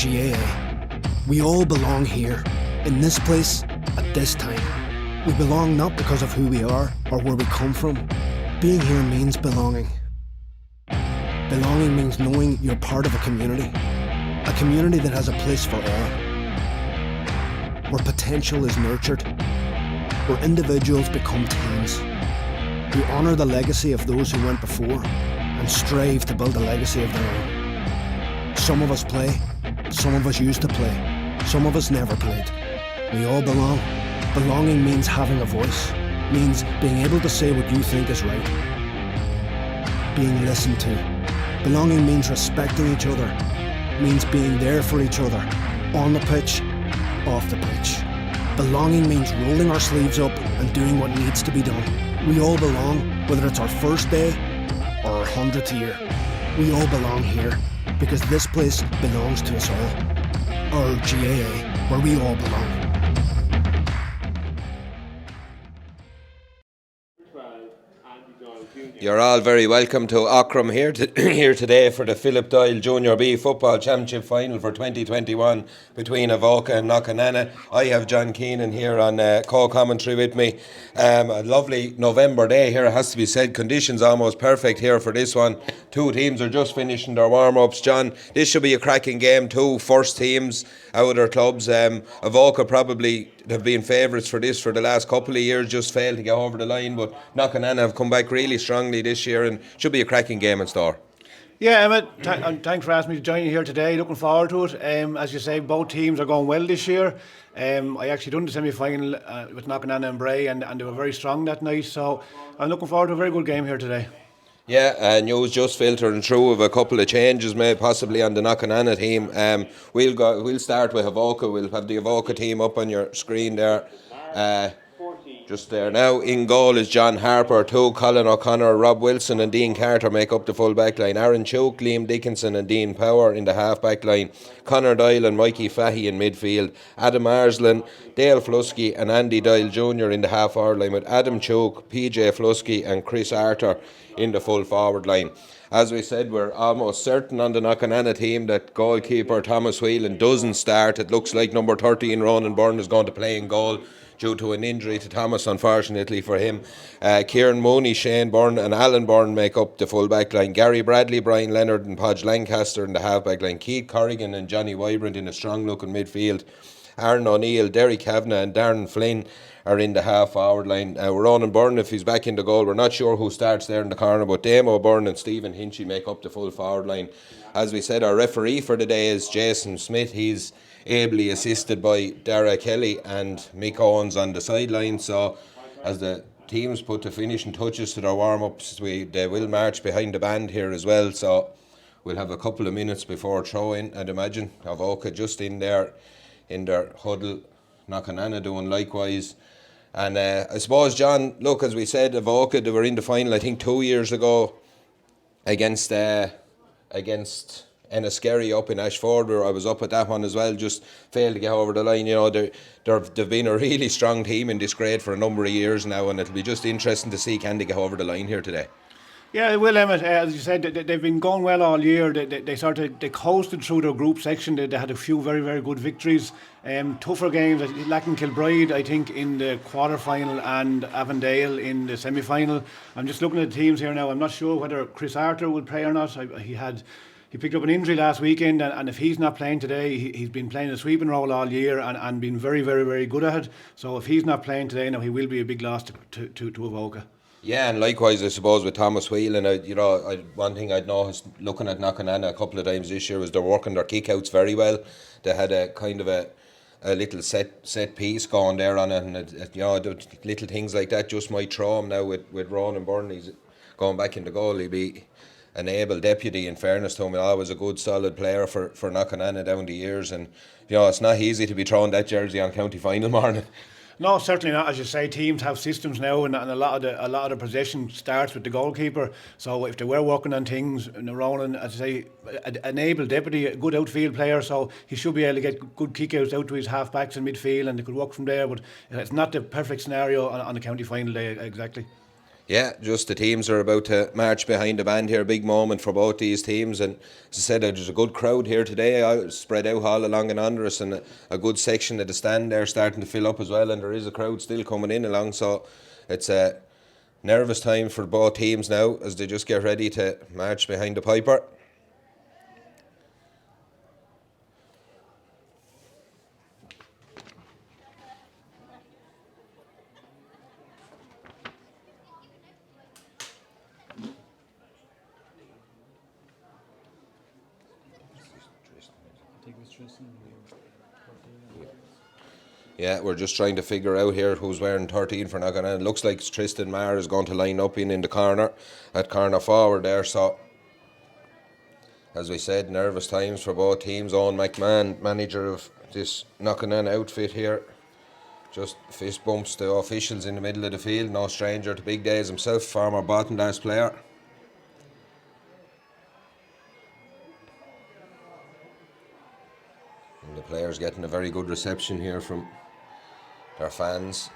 GAA. We all belong here, in this place, at this time. We belong not because of who we are or where we come from. Being here means belonging. Belonging means knowing you're part of a community that has a place for all, where potential is nurtured, where individuals become teams, who honour the legacy of those who went before and strive to build a legacy of their own. Some of us play, some of us used to play, some of us never played. We all belong. Belonging means having a voice, means being able to say what you think is right, being listened to. Belonging means respecting each other, means being there for each other, on the pitch, off the pitch. Belonging means rolling our sleeves up and doing what needs to be done. We all belong, whether it's our first day or our 100th year. We all belong here, because this place belongs to us all. Our GAA, where we all belong. You're all very welcome to Aughrim here today for the Philip Doyle Junior B Football Championship Final for 2021 between Avoca and Knockananna. I have John Keenan here on co-commentary with me. A lovely November day here, it has to be said. Conditions almost perfect here for this one. Two teams are just finishing their warm-ups. John, this should be a cracking game. Two first teams out of their clubs. Avoca probably have been favourites for this for the last couple of years, just failed to get over the line, but Knockananna have come back really strongly this year and should be a cracking game in store. Yeah, Emmett, thanks for asking me to join you here today. Looking forward to it. As you say, both teams are going well this year. I actually done the semi-final with Knockananna and Bray, and they were very strong that night, so I'm looking forward to a very good game here today. Yeah, news just filtering through of a couple of changes made possibly on the Knockananna team. We'll start with Avoca. We'll have the Avoca team up on your screen there. Just there now. In goal is John Harper, two Colin O'Connor, Rob Wilson and Dean Carter make up the full back line. Aaron Choke, Liam Dickinson and Dean Power in the half back line. Conor Doyle and Mikey Fahy in midfield. Adam Arslan, Dale Flusky and Andy Doyle Jr. in the half forward line, with Adam Choke, PJ Flusky and Chris Arthur in the full forward line. As we said, we're almost certain on the Knockananna team that goalkeeper Thomas Whelan doesn't start. It looks like number 13 Ronan Byrne is going to play in goal due to an injury to Thomas, unfortunately for him. Kieran Mooney, Shane Byrne and Alan Byrne make up the full back line. Gary Bradley, Brian Leonard and Podge Lancaster in the half back line. Keith Corrigan and Johnny Wybrant in a strong looking midfield. Aaron O'Neill, Derek Kavanagh and Darren Flynn are in the half forward line. Ronan Byrne, if he's back in the goal, we're not sure who starts there in the corner, but Damo Byrne and Stephen Hinchy make up the full forward line. As we said, our referee for the day is Jason Smyth. He's ably assisted by Dara Kelly and Mick Owens on the sideline. So as the teams put the finishing touches to their warm-ups, they will march behind the band here as well. So we'll have a couple of minutes before throw-in, I'd imagine. Avoca just in there in their huddle, Knockananna doing likewise. And I suppose, John, look, as we said, Avoca, they were in the final I think 2 years ago against Enniskerry up in Ashford, where I was up at that one as well, just failed to get over the line. You know, they've been a really strong team in this grade for a number of years now, and it'll be just interesting to see can they get over the line here today. Yeah, well, Emmett, as you said, they've been going well all year. They coasted through their group section. They had a few very, very good victories. Tougher games, lacking Kilbride, I think, in the quarter-final and Avondale in the semi-final. I'm just looking at the teams here now. I'm not sure whether Chris Arthur will play or not. He picked up an injury last weekend, and if he's not playing today, he's been playing a sweeping role all year and been very, very, very good at it. So if he's not playing today, now he will be a big loss to Avoca. Yeah, and likewise, I suppose, with Thomas Whelan, one thing I'd noticed looking at Knockananna a couple of times this year was they're working their kickouts very well. They had a kind of a little set piece going there on it, and little things like that just might throw him now with Ronan Byrne. He's going back in the goal. He'll be an able deputy, in fairness to him. Always a good solid player for Knockananna down the years, and it's not easy to be throwing that jersey on county final morning. No, certainly not. As you say, teams have systems now, and a lot of the possession starts with the goalkeeper. So if they were working on things, Ronan, as I say, an able deputy, a good outfield player, so he should be able to get good kickouts out to his half backs in midfield, and they could work from there. But it's not the perfect scenario on the county final day exactly. Yeah, just the teams are about to march behind the band here. Big moment for both these teams. And as I said, there's a good crowd here today, spread out all along and under us, and a good section of the stand there starting to fill up as well. And there is a crowd still coming in along. So it's a nervous time for both teams now as they just get ready to march behind the piper. Yeah, we're just trying to figure out here who's wearing 13 for Knockananna. It looks like Tristan Maher is going to line up in the corner, at corner forward there. So, as we said, nervous times for both teams. Owen McMahon, manager of this Knockananna outfit here, just fist bumps the officials in the middle of the field. No stranger to big days himself, former bottom-last player. And the players getting a very good reception here from their fans.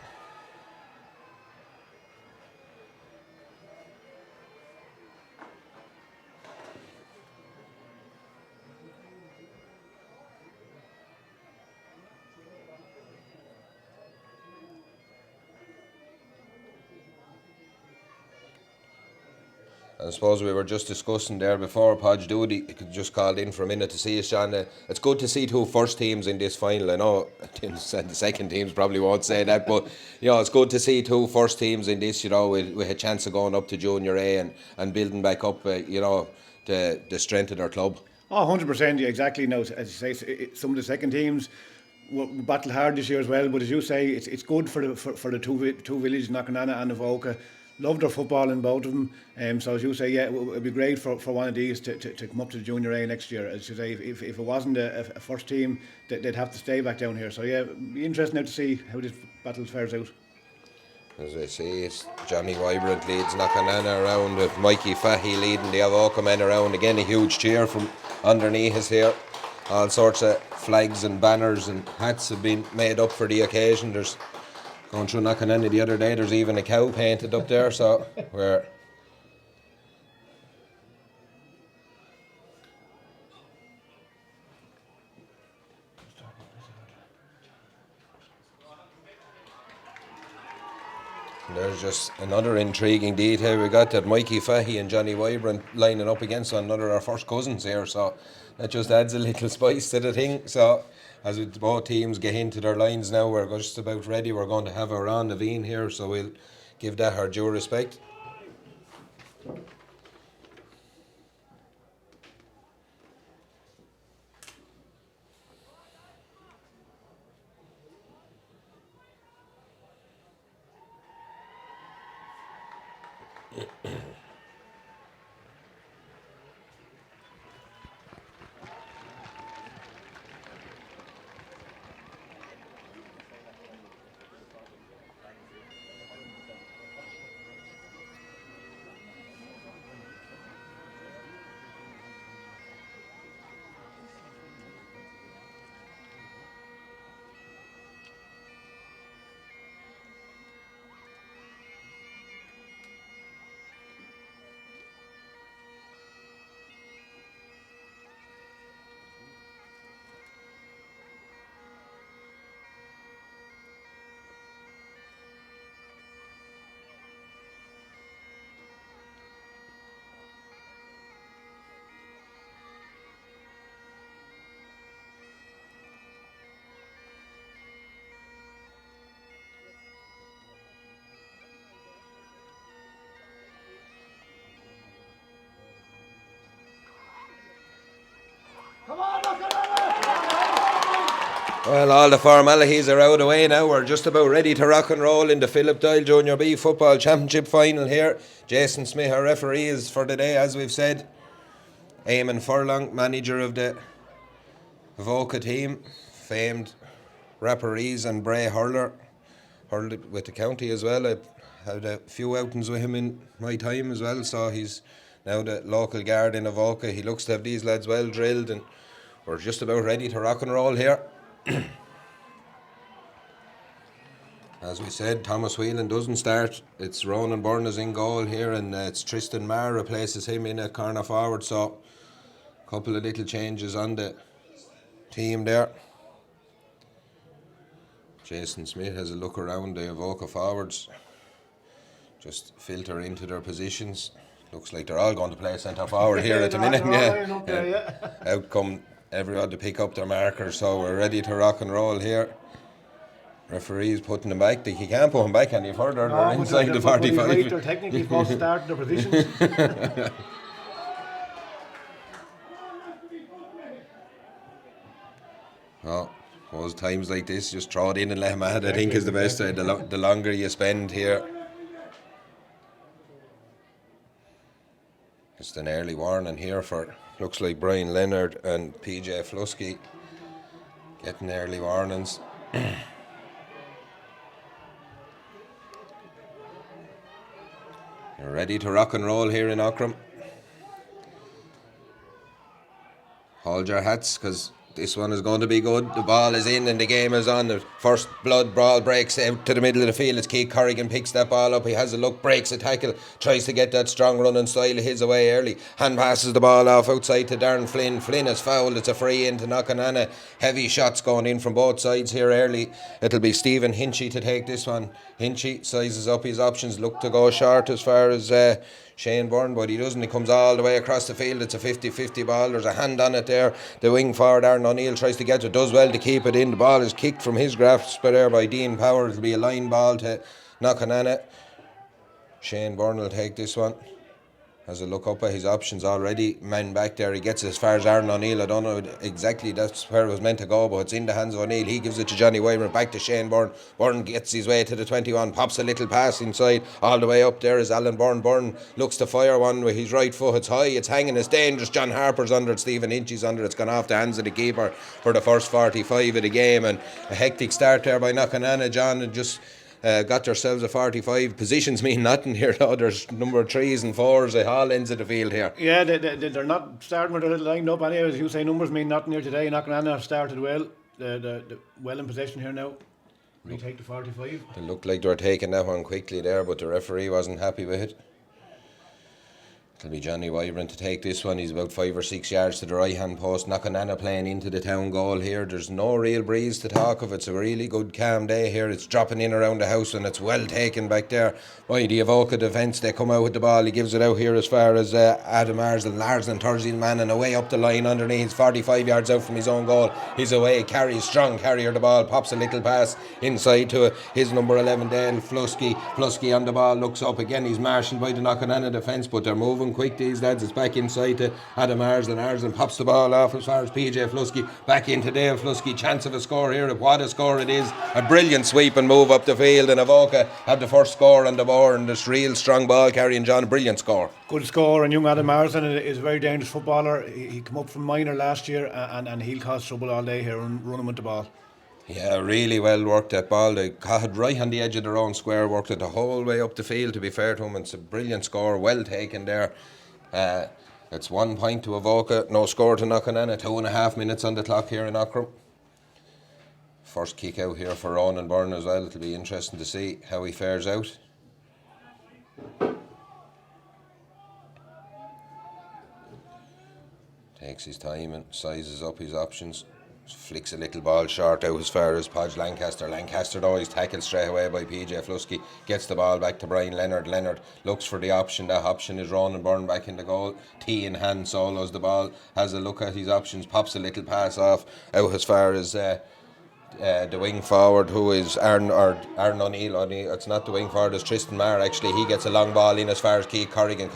I suppose we were just discussing there before, Podge Doody just called in for a minute to see us, John. It's good to see two first teams in this final. I know the second teams probably won't say that, but you know, it's good to see two first teams in this, you know, with a chance of going up to Junior A and building back up, you know, the strength of their club. Oh, 100%, yeah, exactly. Now, as you say, some of the second teams will battle hard this year as well, but as you say, it's good for the two villages, Knockananna and Avoca. Love their football in both of them. So as you say, yeah, it'd be great for one of these to come up to the Junior A next year. As you say, if it wasn't a first team, they'd have to stay back down here. So yeah, it'd be interesting now to see how this battle fares out. As I say, it's Johnny Vibrant leads Knockananna around, with Mikey Fahy leading the Avoca men around. Again, a huge cheer from underneath us here. All sorts of flags and banners and hats have been made up for the occasion. There's going through Knockananna the other day, there's even a cow painted up there, so we're there's just another intriguing detail. We got that Mikey Fahy and Johnny Vibrant lining up against one another, our first cousins here, so that just adds a little spice to the thing. So as with both teams get into their lines now, we're just about ready. We're going to have our Ron Naveen here, so we'll give that her due respect. Well, all the formalities are out of the way now. We're just about ready to rock and roll in the Philip Doyle Junior B Football Championship final here. Jason Smyth, our referee, is for the day, as we've said. Eamon Furlong, manager of the Avoca team, famed referees, and Bray hurled with the county as well. I've had a few outings with him in my time as well, so he's now the local guard in Avoca. He looks to have these lads well drilled, and we're just about ready to rock and roll here. As we said, Thomas Whelan doesn't start. It's Ronan Byrne is in goal here, and it's Tristan Maher replaces him in at corner forward. So, a couple of little changes on the team there. Jason Smyth has a look around the Avoca forwards. Just filter into their positions. Looks like they're all going to play centre forward here at the minute. Out come everyone to pick up their markers, so we're ready to rock and roll here. Referee's putting them back. He can't put them back any further. They're inside the 45. They're technically supposed to start their positions. Oh, those times like this, just throw it in and let him at it, I think is the best way. The longer you spend here. Just an early warning here for, looks like Brian Leonard and PJ Flusky getting early warnings. You're ready to rock and roll here in Aughrim. Hold your hats, because this one is going to be good. The ball is in and the game is on. The first blood brawl breaks out to the middle of the field. It's Keith Corrigan picks that ball up. He has a look, breaks a tackle, tries to get that strong running style of his away early. Hand passes the ball off outside to Darren Flynn. Flynn is fouled. It's a free in to Knockananna. Heavy shots going in from both sides here early. It'll be Stephen Hinchy to take this one. Hinchy sizes up his options. Look to go short as far as Shane Byrne, but he doesn't. He comes all the way across the field. It's a 50-50 ball. There's a hand on it there. The wing forward, Aaron O'Neill, tries to get it. Does well to keep it in. The ball is kicked from his grasp there by Dean Power. It'll be a line ball to Knockananna. Shane Byrne will take this one. Has a look up at his options already. Man back there, he gets as far as Aaron O'Neill. I don't know exactly that's where it was meant to go, but it's in the hands of O'Neill. He gives it to Johnny Wyman, back to Shane Byrne. Byrne gets his way to the 21, pops a little pass inside. All the way up there is Alan Byrne. Byrne looks to fire one with his right foot. It's high, it's hanging, it's dangerous. John Harper's under it, Stephen Hinchy's under it. It's gone off the hands of the keeper for the first 45 of the game. And a hectic start there by Knockananna, John, and just got themselves a 45. Positions mean nothing here though. There's number 3s and 4s at all ends of the field here. Yeah, they're not starting with their lined up anyway. As you say, numbers mean nothing here today. Knockananna have started well. They're well in possession here now. We take the 45. It looked like they were taking that one quickly there, but the referee wasn't happy with it. It'll be Johnny Wyburn to take this one. He's about 5 or 6 yards to the right hand post. Knockananna playing into the town goal here. There's no real breeze to talk of. It's a really good calm day here. It's dropping in around the house and it's well taken back there by the Avoca defence. They come out with the ball. He gives it out here as far as Adam Marsden. Larsden turns his man and away up the line underneath. 45 yards out from his own goal. He's away. Carries strong carrier the ball. Pops a little pass inside to his number 11 Dale Flusky. Flusky on the ball. Looks up again. He's marshalled by the Knockananna defence, but they're moving quick, these lads. It's back inside to Adam Marsden. Marsden pops the ball off as far as PJ Flusky. Back into Dale Flusky. Chance of a score here. What a score it is. A brilliant sweep and move up the field, and Avoca have the first score on the board, and this real strong ball carrying John. Brilliant score. Good score, and young Adam Marsden is a very dangerous footballer. He came up from minor last year, and he'll cause trouble all day here and running with the ball. Yeah, really well worked that ball. They got right on the edge of their own square, worked it the whole way up the field, to be fair to him. It's a brilliant score, well taken there. It's 1 point to Avoca, no score to Knockananna. 2.5 minutes on the clock here in Aughrim. First kick out here for Ronan Byrne as well. It'll be interesting to see how he fares out. Takes his time and sizes up his options. Flicks a little ball short out as far as Podge Lancaster. Lancaster though, he's tackled straight away by PJ Flusky. Gets the ball back to Brian Leonard. Leonard looks for the option. That option is Ronan Byrne back in the goal. Tee in hand, solos the ball. Has a look at his options. Pops a little pass off out as far as the wing forward, who is Aaron O'Neill. It's not the wing forward, it's Tristan Maher actually. He gets a long ball in as far as Keith Corrigan.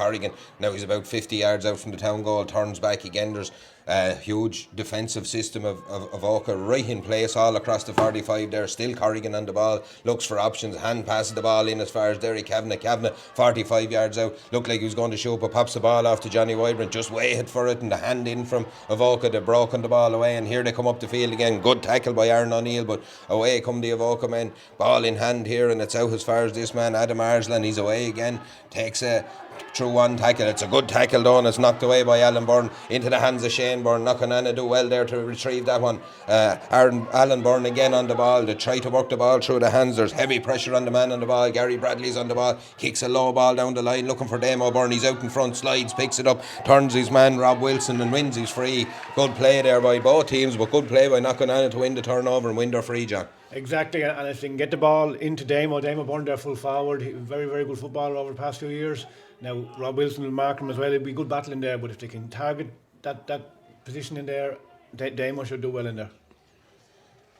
Now he's about 50 yards out from the town goal. Turns back again. There's a huge defensive system of Avoca right in place all across the 45 there. Still Corrigan on the ball, looks for options, hand passes the ball in as far as Derry Kavanagh 45 yards out, looked like he was going to shoot, but pops the ball off to Johnny Wyburn. Just waited for it, and the hand in from Avoca. They've broken the ball away, and here they come up the field again. Good tackle by Aaron O'Neill, but away come the Avoca men. Ball in hand here, and it's out as far as this man Adam Arslan. He's away again, takes a through one tackle. It's a good tackle though, and it's knocked away by Alan Byrne into the hands of Shane Byrne. Knockananna do well there to retrieve that one. Alan Byrne again on the ball. They try to work the ball through the hands. There's heavy pressure on the man on the ball. Gary Bradley's on the ball, kicks a low ball down the line, looking for Damo Byrne. He's out in front, slides, picks it up, turns his man Rob Wilson and wins his free. Good play there by both teams, but good play by Knockananna to win the turnover and win their free, John. Exactly, and if they can get the ball into Damo Byrne there full forward, very, very good footballer over the past few years. Now, Rob Wilson will mark him as well. It'll be good battle in there, but if they can target that position in there, Damo should do well in there.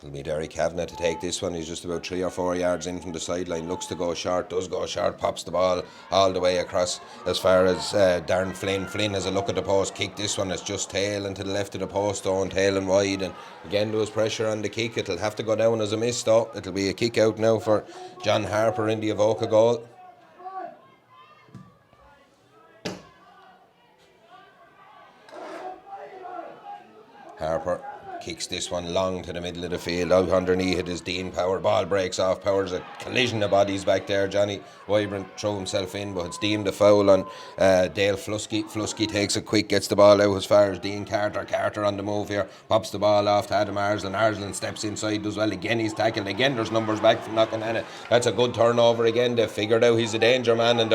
It'll be Derry Kavanagh to take this one. He's just about 3 or 4 yards in from the sideline. Looks to go short, does go short, pops the ball all the way across as far as Darren Flynn. Flynn has a look at the post, kick this one. It's just tailing to the left of the post, on tailing wide. And again, there was pressure on the kick. It'll have to go down as a miss though. It'll be a kick out now for John Harper in the Avoca goal. Harper kicks this one long to the middle of the field. Out underneath it is Dean Power. Ball breaks off. Power's a collision of bodies back there. Johnny Wybrant throw himself in, but it's deemed a foul on Dale Flusky. Flusky takes it quick, gets the ball out as far as Dean Carter. Carter on the move here, pops the ball off to Adam Arslan. Arslan steps inside, does well. Again he's tackled. Again there's numbers back from Knockananna. That's a good turnover again. They've figured out he's a danger man, and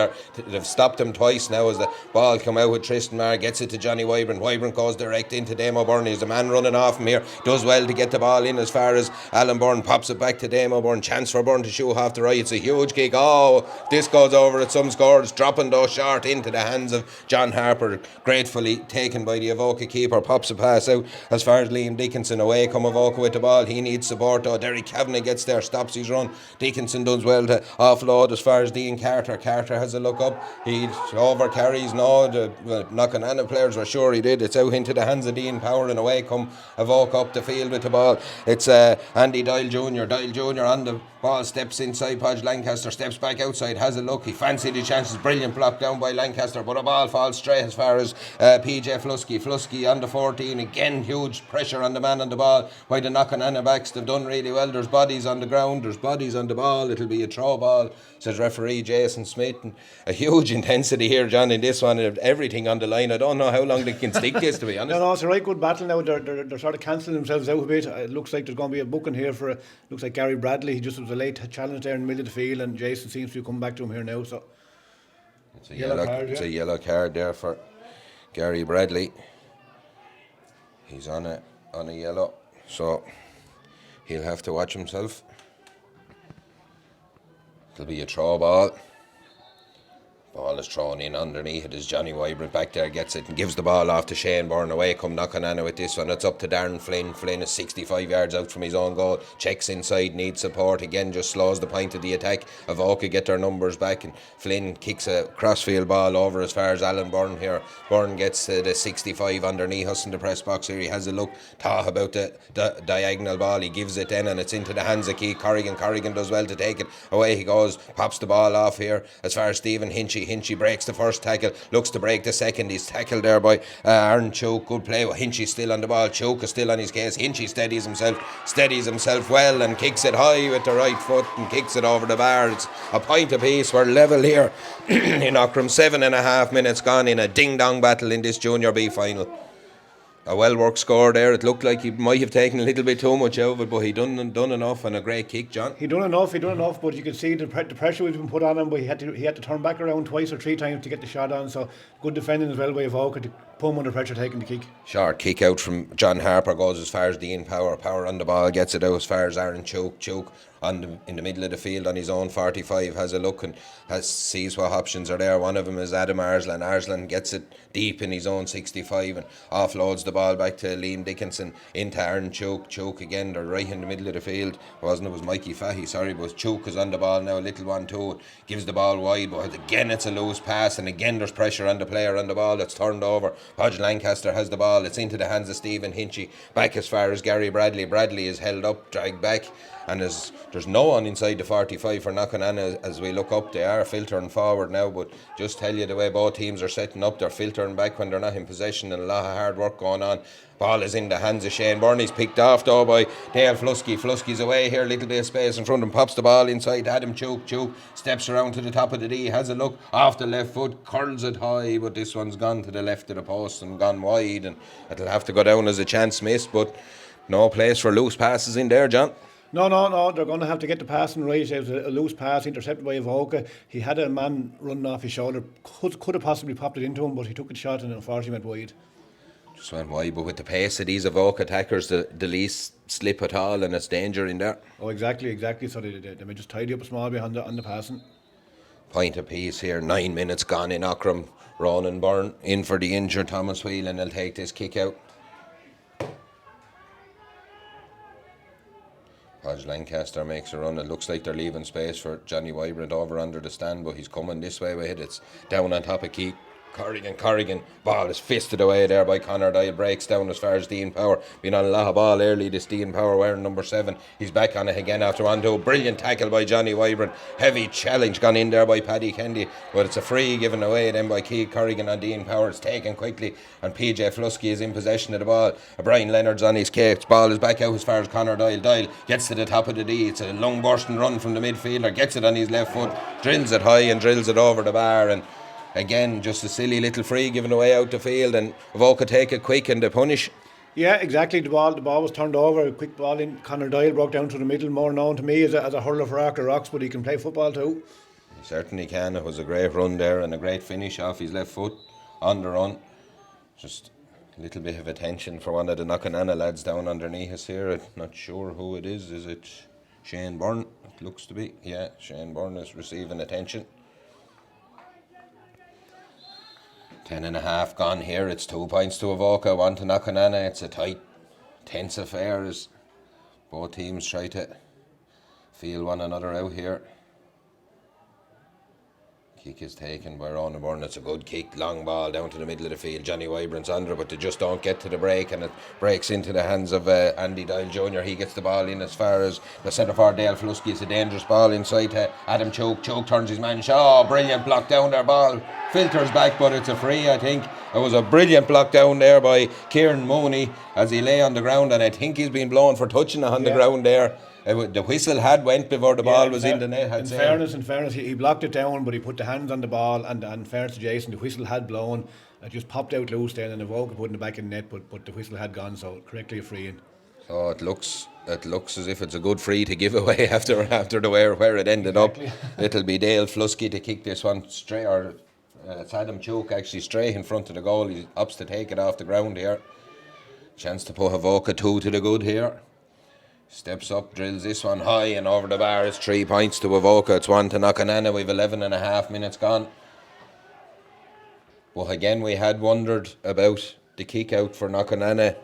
they've stopped him twice now as the ball come out with Tristan Marr. Gets it to Johnny Wybrant. Wybrant goes direct into Damo Byrne. He's a man running off him here. Does well to get the ball in as far as Alan Byrne pops it back to Damo Byrne. Chance for Byrne to shoot off the right. It's a huge kick. Oh, this goes over at some scores, dropping those short into the hands of John Harper. Gratefully taken by the Avoca keeper. Pops a pass out as far as Liam Dickinson. Away come Avoca with the ball. He needs support though. Derry Kavanagh gets there, stops his run. Dickinson does well to offload as far as Dean Carter. Carter has a look up. He over carries. No, the Knockananna players were sure he did. It's out into the hands of Dean Power, and away come Avoca up the field with the ball. It's Andy Doyle Jr. Doyle Jr. on the ball, steps inside. Podge Lancaster steps back outside, has a look. He fancied his chances. Brilliant block down by Lancaster, but a ball falls straight as far as PJ Flusky. Flusky on the 14. Again, huge pressure on the man on the ball by the Knockananna backs. They've done really well. There's bodies on the ground, there's bodies on the ball. It'll be a throw ball, says referee Jason Smyth. And a huge intensity here, John, in this one. Everything on the line. I don't know how long they can stick this, to be honest. No, it's a right good battle now. They're sort of cancelling themselves out a bit. It looks like there's going to be a booking here for looks like Gary Bradley. He just was a late challenge there in the middle of the field, and Jason seems to come back to him here now. So it's a yellow card, it's a yellow card there for Gary Bradley. He's on a yellow, so he'll have to watch himself. It'll be a throw ball. Ball is thrown in underneath it as Johnny Wybrant back there gets it and gives the ball off to Shane Byrne. Away come Knockananna with this one. It's up to Darren Flynn. Flynn is 65 yards out from his own goal. Checks inside, needs support. Again, just slows the point of the attack. Avoca get their numbers back, and Flynn kicks a crossfield ball over as far as Alan Byrne here. Byrne gets the 65 underneath us in the press box here. He has a look, thought about the diagonal ball. He gives it then, and it's into the hands of Keith Corrigan. Corrigan does well to take it. Away he goes, pops the ball off here as far as Stephen Hinchy. Hinchy breaks the first tackle, looks to break the second. He's tackled there by Aaron Choke. Good play. Hinchy's still on the ball. Choke is still on his case. Hinchy steadies himself well and kicks it high with the right foot and kicks it over the bar. It's a point apiece. We're level here in Aughrim. 7.5 minutes gone in a ding-dong battle in this Junior B final. A well-worked score there. It looked like he might have taken a little bit too much out of it, but he done enough, and a great kick, John. He done enough, but you can see the pressure was been put on him, but he had to turn back around twice or three times to get the shot on, so good defending as well by Avoca to put him under pressure taking the kick. Short kick out from John Harper, goes as far as Dean Power. Power on the ball, gets it out as far as Aaron Choke. Choke in the middle of the field on his own 45, has a look and sees what options are there. One of them is Adam Arslan. Arslan gets it deep in his own 65 and offloads the ball back to Liam Dickinson into Aaron Choke. Choke again, they're right in the middle of the field. It was Mikey Fahy, sorry, but Choke is on the ball now, a little one too. Gives the ball wide, but again it's a loose pass, and again there's pressure on the player on the ball that's turned over. Podge Lancaster has the ball. It's into the hands of Stephen Hinchy. Back as far as Gary Bradley. Bradley is held up, dragged back, and there's no one inside the 45 for Knockananna as we look up. They are filtering forward now, but just tell you the way both teams are setting up, they're filtering back when they're not in possession, and a lot of hard work going on. Ball is in the hands of Shane Byrne. He's picked off though by Dale Flusky. Flusky's away here, little bit of space in front of him, pops the ball inside Adam Cnoc. Steps around to the top of the D, has a look off the left foot, curls it high, but this one's gone to the left of the post and gone wide, and it'll have to go down as a chance miss, but no place for loose passes in there, John. No, they're going to have to get the passing right. It was a loose pass intercepted by Avoca. He had a man running off his shoulder, could have possibly popped it into him, but he took a shot and unfortunately went wide. Just went wide, but with the pace of these Avoca attackers, the least slip at all, and it's danger in there. Oh, exactly. So they may just tidy up a small bit on the passing. Point apiece here, 9 minutes gone in Aughrim. Ronan Byrne in for the injured Thomas Whelan. They'll take this kick out. Podge Lancaster makes a run. It looks like they're leaving space for Johnny Wybrant over under the stand, but he's coming this way with it. It's down on top of Keith Corrigan, ball is fisted away there by Conor Doyle, breaks down as far as Dean Power. Been on a lot of ball early, this Dean Power wearing number 7. He's back on it again after on to a brilliant tackle by Johnny Wybrant. Heavy challenge gone in there by Paddy Kendi, but it's a free given away then by Keith Corrigan on Dean Power. It's taken quickly and PJ Flusky is in possession of the ball. Brian Leonard's on his case, ball is back out as far as Conor Doyle. Doyle gets to the top of the D, it's a long bursting run from the midfielder, gets it on his left foot, drills it high and drills it over the bar, and again, just a silly little free given away out the field, and Avoca take it quick and they punish. Yeah, exactly. The ball was turned over. A quick ball in. Conor Doyle broke down to the middle, more known to me as a hurler for Aughrim Rocks, but he can play football too. He certainly can. It was a great run there and a great finish off his left foot on the run. Just a little bit of attention for one of the Knockananna lads down underneath us here. I'm not sure who it is. Is it Shane Byrne? It looks to be. Yeah, Shane Byrne is receiving attention. 10.5 gone here. It's 2 points to Avoca, 1 to Knockananna. It's a tight, tense affair as both teams try to feel one another out here. Kick is taken by Ronan Byrne. It's a good kick, long ball down to the middle of the field. Johnny Wybrant's under, but they just don't get to the break, and it breaks into the hands of Andy Doyle Jr. He gets the ball in as far as the centre forward Dale Flusky. It's a dangerous ball inside to Adam Cnoc. Cnoc turns his man. Brilliant block down there. Ball filters back, but it's a free. I think it was a brilliant block down there by Kieran Mooney as he lay on the ground, and I think he's been blown for touching it on the ground there. The whistle had went before the ball was in the net. In fairness, he blocked it down, but he put the hands on the ball, and in fairness to Jason, the whistle had blown. It just popped out loose then, and Avoca put it back in the net, but the whistle had gone, so correctly a free in. So it looks as if it's a good free to give away after the where it ended up. It'll be Dale Flusky to kick this one straight, or it's Adam Cnoc actually straight in front of the goal. He opts to take it off the ground here. Chance to put Avoca 2 to the good here. Steps up, drills this one high and over the bar. It's 3 points to Avoca. It's 1 to Knockananna. We've 11.5 minutes gone. But again, we had wondered about the kick out for Knockananna.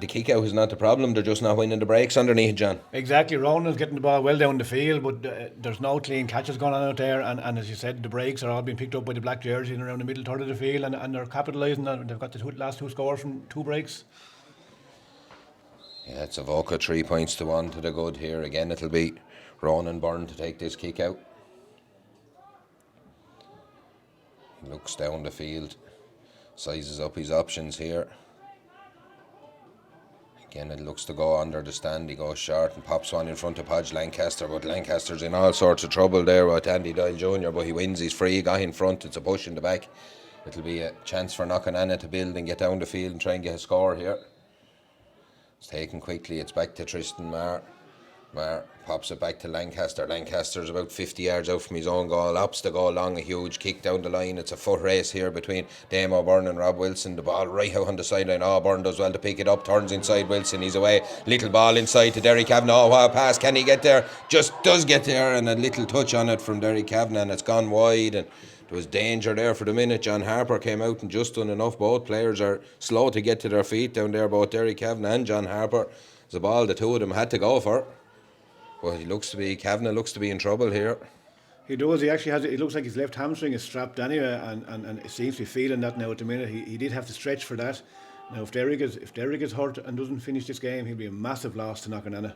The kick out is not the problem. They're just not winning the breaks underneath, John. Exactly. Ronan's getting the ball well down the field, but there's no clean catches going on out there. And as you said, the breaks are all being picked up by the black jerseys around the middle third of the field, and they're capitalising on it. They've got the last 2 scores from 2 breaks. Yeah, it's Avoca 3 points to 1 to the good here. Again, it'll be Ronan Byrne to take this kick out. He looks down the field, sizes up his options here. Again, it looks to go under the stand. He goes short and pops one in front of Podge Lancaster, but Lancaster's in all sorts of trouble there with Andy Doyle Jr., but he wins his free, got in front. It's a push in the back. It'll be a chance for Knockananna to build and get down the field and try and get a score here. It's taken quickly. It's back to Tristan Marr. Marr pops it back to Lancaster. Lancaster's about 50 yards out from his own goal. Opts to go long, a huge kick down the line. It's a foot race here between Dame O'Byrne and Rob Wilson. The ball right out on the sideline. O'Byrne does well to pick it up. Turns inside Wilson. He's away. Little ball inside to Derry Kavanagh. Oh, what a pass. Can he get there? Just does get there, and a little touch on it from Derry Kavanagh, and it's gone wide. And there was danger there for the minute. John Harper came out and just done enough. Both players are slow to get to their feet down there, both Derry Kavanagh and John Harper. It's a ball the two of them had to go for. But Kavanagh looks to be in trouble here. He does. He actually has. It looks like his left hamstring is strapped anyway, and it seems to be feeling that now at the minute. He did have to stretch for that. Now, if Derek is hurt and doesn't finish this game, he'll be a massive loss to Knockananna.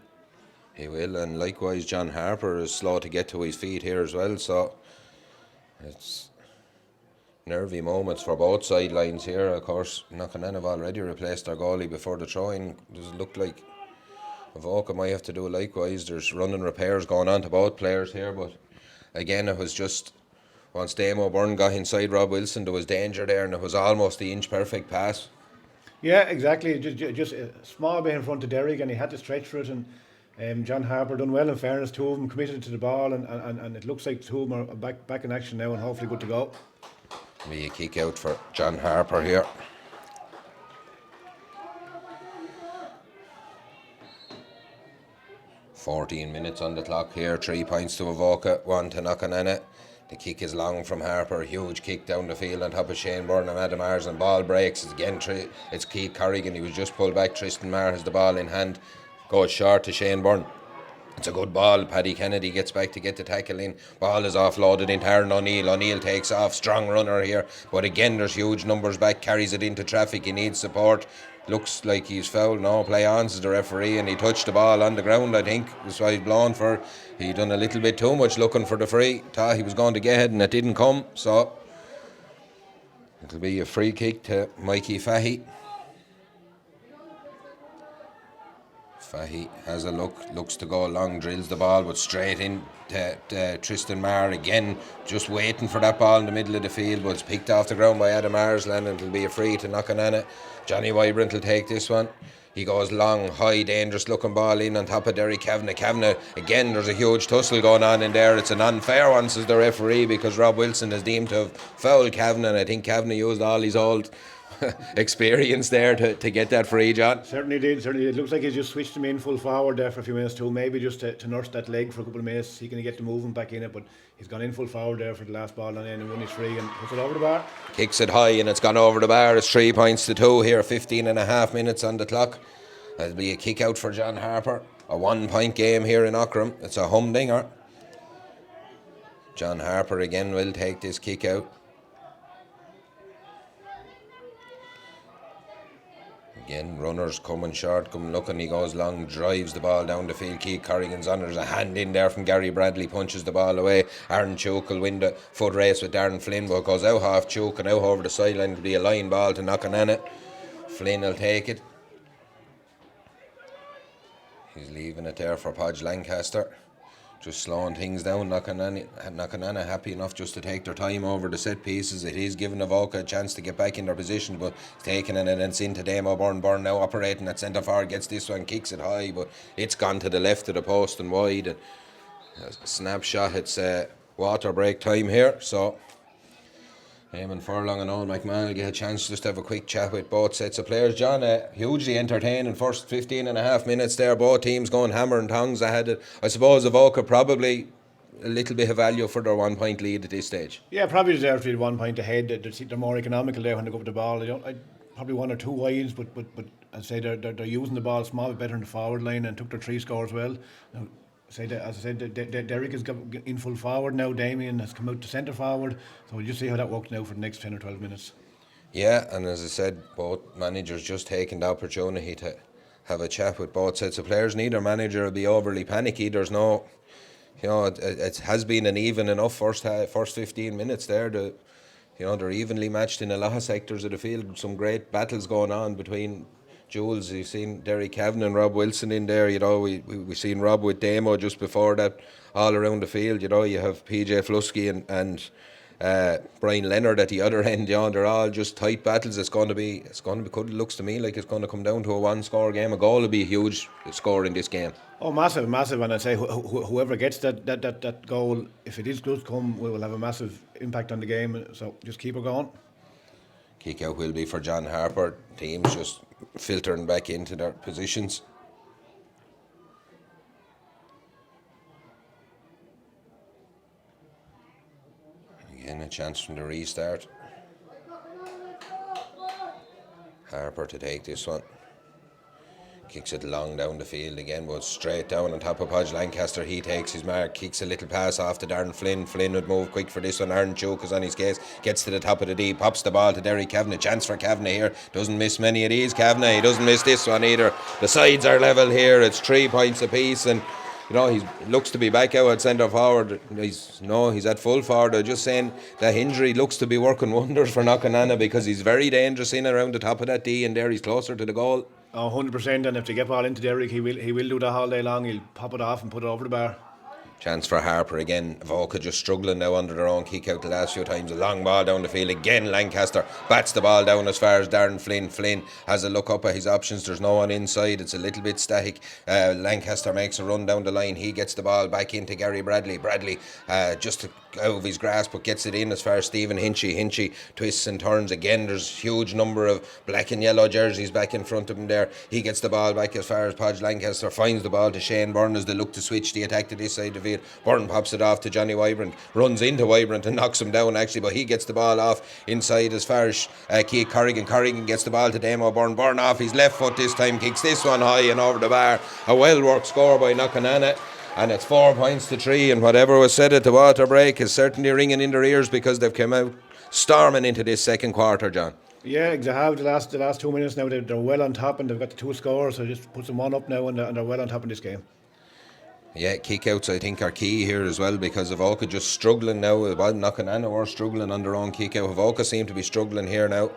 He will, and likewise, John Harper is slow to get to his feet here as well. So it's Nervy moments for both sidelines here. Of course, Knockananna have already replaced their goalie before the throw-in. Does it look like Avoca might have to do likewise? There's running repairs going on to both players here, but again, it was just once Damo Byrne got inside Rob Wilson, there was danger there, and it was almost the inch perfect pass. Yeah, exactly. Just a small bit in front of Derek, and he had to stretch for it. And John Harper done well. In fairness, two of them committed to the ball, and it looks like two of them are back in action now, and hopefully good to go. Be a kick out for John Harper here. .14 on the clock here. 3 points to Avoca, 1 to Knockananna. The kick is long from Harper. Huge kick down the field on top of Shane Byrne and Adam Ayres, and ball breaks. It's Keith Corrigan. He was just pulled back. Tristan Maher has the ball in hand. Goes short to Shane Byrne. It's a good ball. Paddy Kennedy gets back to get the tackle in. Ball is offloaded into Aaron O'Neill. O'Neill takes off. Strong runner here. But again, there's huge numbers back. Carries it into traffic. He needs support. Looks like he's fouled. No, play on, says the referee. And he touched the ball on the ground, I think. That's why he's blown for. He done a little bit too much looking for the free. Thought he was going to get it and it didn't come. So it'll be a free kick to Mikey Fahy. Fahy has a look, looks to go long, drills the ball, but straight in to Tristan Maher again, just waiting for that ball in the middle of the field, but it's picked off the ground by Adam Arslan, and it'll be a free to Knockananna. Johnny Wybrant will take this one. He goes long, high, dangerous looking ball in on top of Derry Kavanagh. Kavanagh, again, there's a huge tussle going on in there. It's an unfair one, says the referee, because Rob Wilson is deemed to have fouled Kavanagh, and I think Kavanagh used all his old experience there to get that free, John. Certainly did. It looks like he's just switched him in full forward there for a few minutes too, maybe just to nurse that leg for a couple of minutes. He can get the movement back in it, but he's gone in full forward there for the last ball, and then won his free and puts it over the bar. Kicks it high and it's gone over the bar. It's 3 points to 2 here, 15 and a half minutes on the clock. That'll be a kick out for John Harper. A 1 point game here in Aughrim. It's a humdinger. John Harper again will take this kick out. Again, runners coming short, come looking, he goes long, drives the ball down the field. Keith Corrigan's on. There's a hand in there from Gary Bradley, punches the ball away. Aaron Chook will win the foot race with Darren Flynn, but it goes out half Chook and out over the sideline. It'll be a line ball to Knockananna. Flynn will take it. He's leaving it there for Podge Lancaster. Just slowing things down. Knockananna happy enough just to take their time over the set pieces. It is giving Avoca a chance to get back in their position, but it's taking it and it's into Damo Byrne. Byrne now operating at centre forward, gets this one, kicks it high, but it's gone to the left of the post and wide. And a snapshot. It's water break time here, so Eamon Furlong and Owen McMahon will get a chance just to have a quick chat with both sets of players. John, hugely entertaining first 15 and a half minutes there. Both teams going hammer and tongs. I suppose Avoca probably a little bit of value for their 1 point lead at this stage. Yeah, probably deserve to be 1 point ahead. They're more economical there when they go up the ball. Probably one or two wides, but I'd say they're using the ball small bit better in the forward line and took their 3 scores well. Now, as I said, Derek is in full forward now. Damien has come out to centre forward, so we'll just see how that works now for the next 10 or 12 minutes. Yeah, and as I said, both managers just taking the opportunity to have a chat with both sets of players. Neither manager will be overly panicky. There's no, it has been an even enough first 15 minutes there. They're evenly matched in a lot of sectors of the field. Some great battles going on between Jules. You've seen Derry Kavanagh and Rob Wilson in there. We've seen Rob with Damo just before that, all around the field. You have PJ Flusky and Brian Leonard at the other end. They're all just tight battles. It's going to be good. It looks to me like it's going to come down to a 1-score game. A goal will be a huge score in this game. Oh, massive! And I'd say whoever gets that goal, if it is good come, will have a massive impact on the game. So just keep it going. Kick out will be for John Harper. Teams just filtering back into their positions. Again, a chance from the restart. Harper to take this one. Kicks it long down the field again, but straight down on top of Podge Lancaster. He takes his mark, kicks a little pass off to Darren Flynn. Flynn would move quick for this one. Aaron Chook is on his case, gets to the top of the D, pops the ball to Derry Kavanagh. Chance for Kavanagh here. Doesn't miss many of these, Kavanagh. He doesn't miss this one either. The sides are level here. It's 3 points apiece, and he looks to be back out at centre forward. He's at full forward. I'm just saying that injury looks to be working wonders for Knockananna, because he's very dangerous in around the top of that D, and there he's closer to the goal. 100%, and if they get ball into Derek, he will do that all day long. He'll pop it off and put it over the bar. Chance for Harper again. Avoca just struggling now under their own kick out the last few times. A long ball down the field again. Lancaster bats the ball down as far as Darren Flynn. Flynn has a look up at his options. There's no one inside. It's a little bit static. Lancaster makes a run down the line. He gets the ball back into Gary Bradley. Bradley just out of his grasp, but gets it in as far as Stephen Hinchy. Hinchy twists and turns again. There's a huge number of black and yellow jerseys back in front of him there. He gets the ball back as far as Podge Lancaster finds the ball to Shane Byrne as they look to switch the attack to this side of the field. Byrne pops it off to Johnny Wybrant, runs into Wybrant and knocks him down actually, but he gets the ball off inside as far as Keith Corrigan. Corrigan gets the ball to Damo Byrne. Byrne off his left foot this time, kicks this one high and over the bar. A well worked score by Knockananna. And it's 4 points to 3, and whatever was said at the water break is certainly ringing in their ears, because they've come out storming into this second quarter, John. Yeah, they have the last 2 minutes now. They're well on top, and they've got the 2 scores, so just puts them one up now, and they're well on top in this game. Yeah, kick-outs I think are key here as well, because Avoca just struggling now. Knockananna were struggling on their own kick-out. Avoca seem to be struggling here now.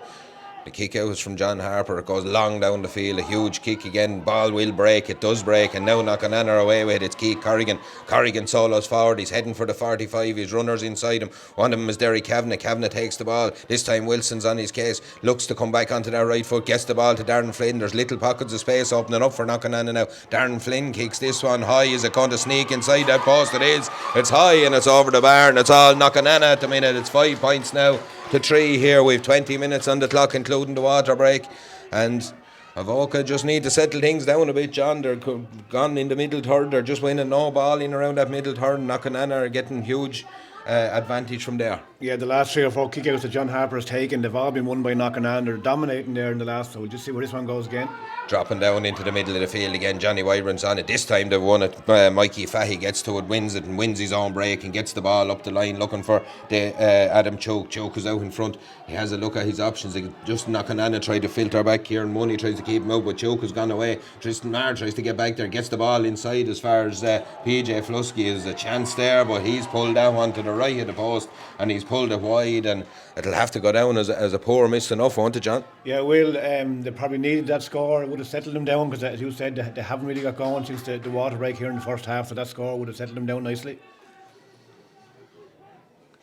The kick out is from John Harper. It goes long down the field. A huge kick again. Ball will break. It does break. And now Knockananna are away with it. It's Keith Corrigan. Corrigan solos forward. He's heading for the 45. His runners inside him. One of them is Derry Kavanagh. Kavanagh takes the ball. This time Wilson's on his case. Looks to come back onto that right foot. Gets the ball to Darren Flynn. There's little pockets of space opening up for Knockananna now. Darren Flynn kicks this one high. Is it going to sneak inside that post? It is. It's high and it's over the bar. And it's all Knockananna at the minute. It's 5 points now to 3 here. We've 20 minutes on the clock, including the water break, and Avoca just need to settle things down a bit, John. They're gone in the middle third. They're just winning no ball in around that middle third. Knockananna are getting huge advantage from there. Yeah, the last 3 or 4 kickouts that John Harper has taken, they've all been won by Knockananna. They're dominating there in the last, so we'll just see where this one goes again. Dropping down into the middle of the field again. Johnny Wybrant's on it. This time they've won it. Mikey Fahy gets to it, wins it, and wins his own break and gets the ball up the line looking for the Adam Choke. Choke is out in front. He has a look at his options. Just Knockananna tried to filter back. Kieran Money tries to keep him out, but Choke has gone away. Tristan Marr tries to get back there, gets the ball inside as far as PJ Flusky. Is a chance there, but he's pulled down onto the right of the post, and he's pulled it wide, and it'll have to go down as a poor miss enough, won't it, John? Yeah, well, they probably needed that score. It would have settled them down, because as you said, they haven't really got going since the water break here in the first half, so that score would have settled them down nicely.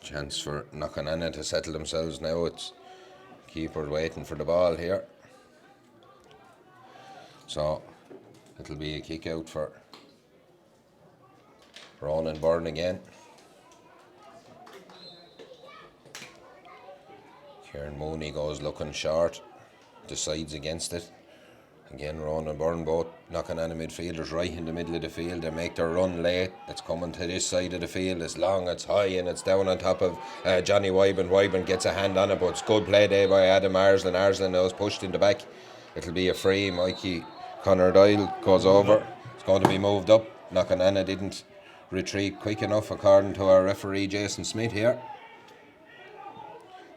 Chance for Knockananna to settle themselves now. It's keeper waiting for the ball here, so it'll be a kick out for Ronan Byrne again. Kieran Mooney goes looking short, decides against it. Again, Ronan Byrne, both Knockananna midfielders right in the middle of the field. They make their run late. It's coming to this side of the field. It's long, it's high, and it's down on top of Johnny Wybrant. Wybrant gets a hand on it, but it's good play there by Adam Arslan. Arslan now is pushed in the back. It'll be a free. Mikey Conor Doyle goes over. It's going to be moved up. Knockananna didn't retreat quick enough, according to our referee Jason Smyth here.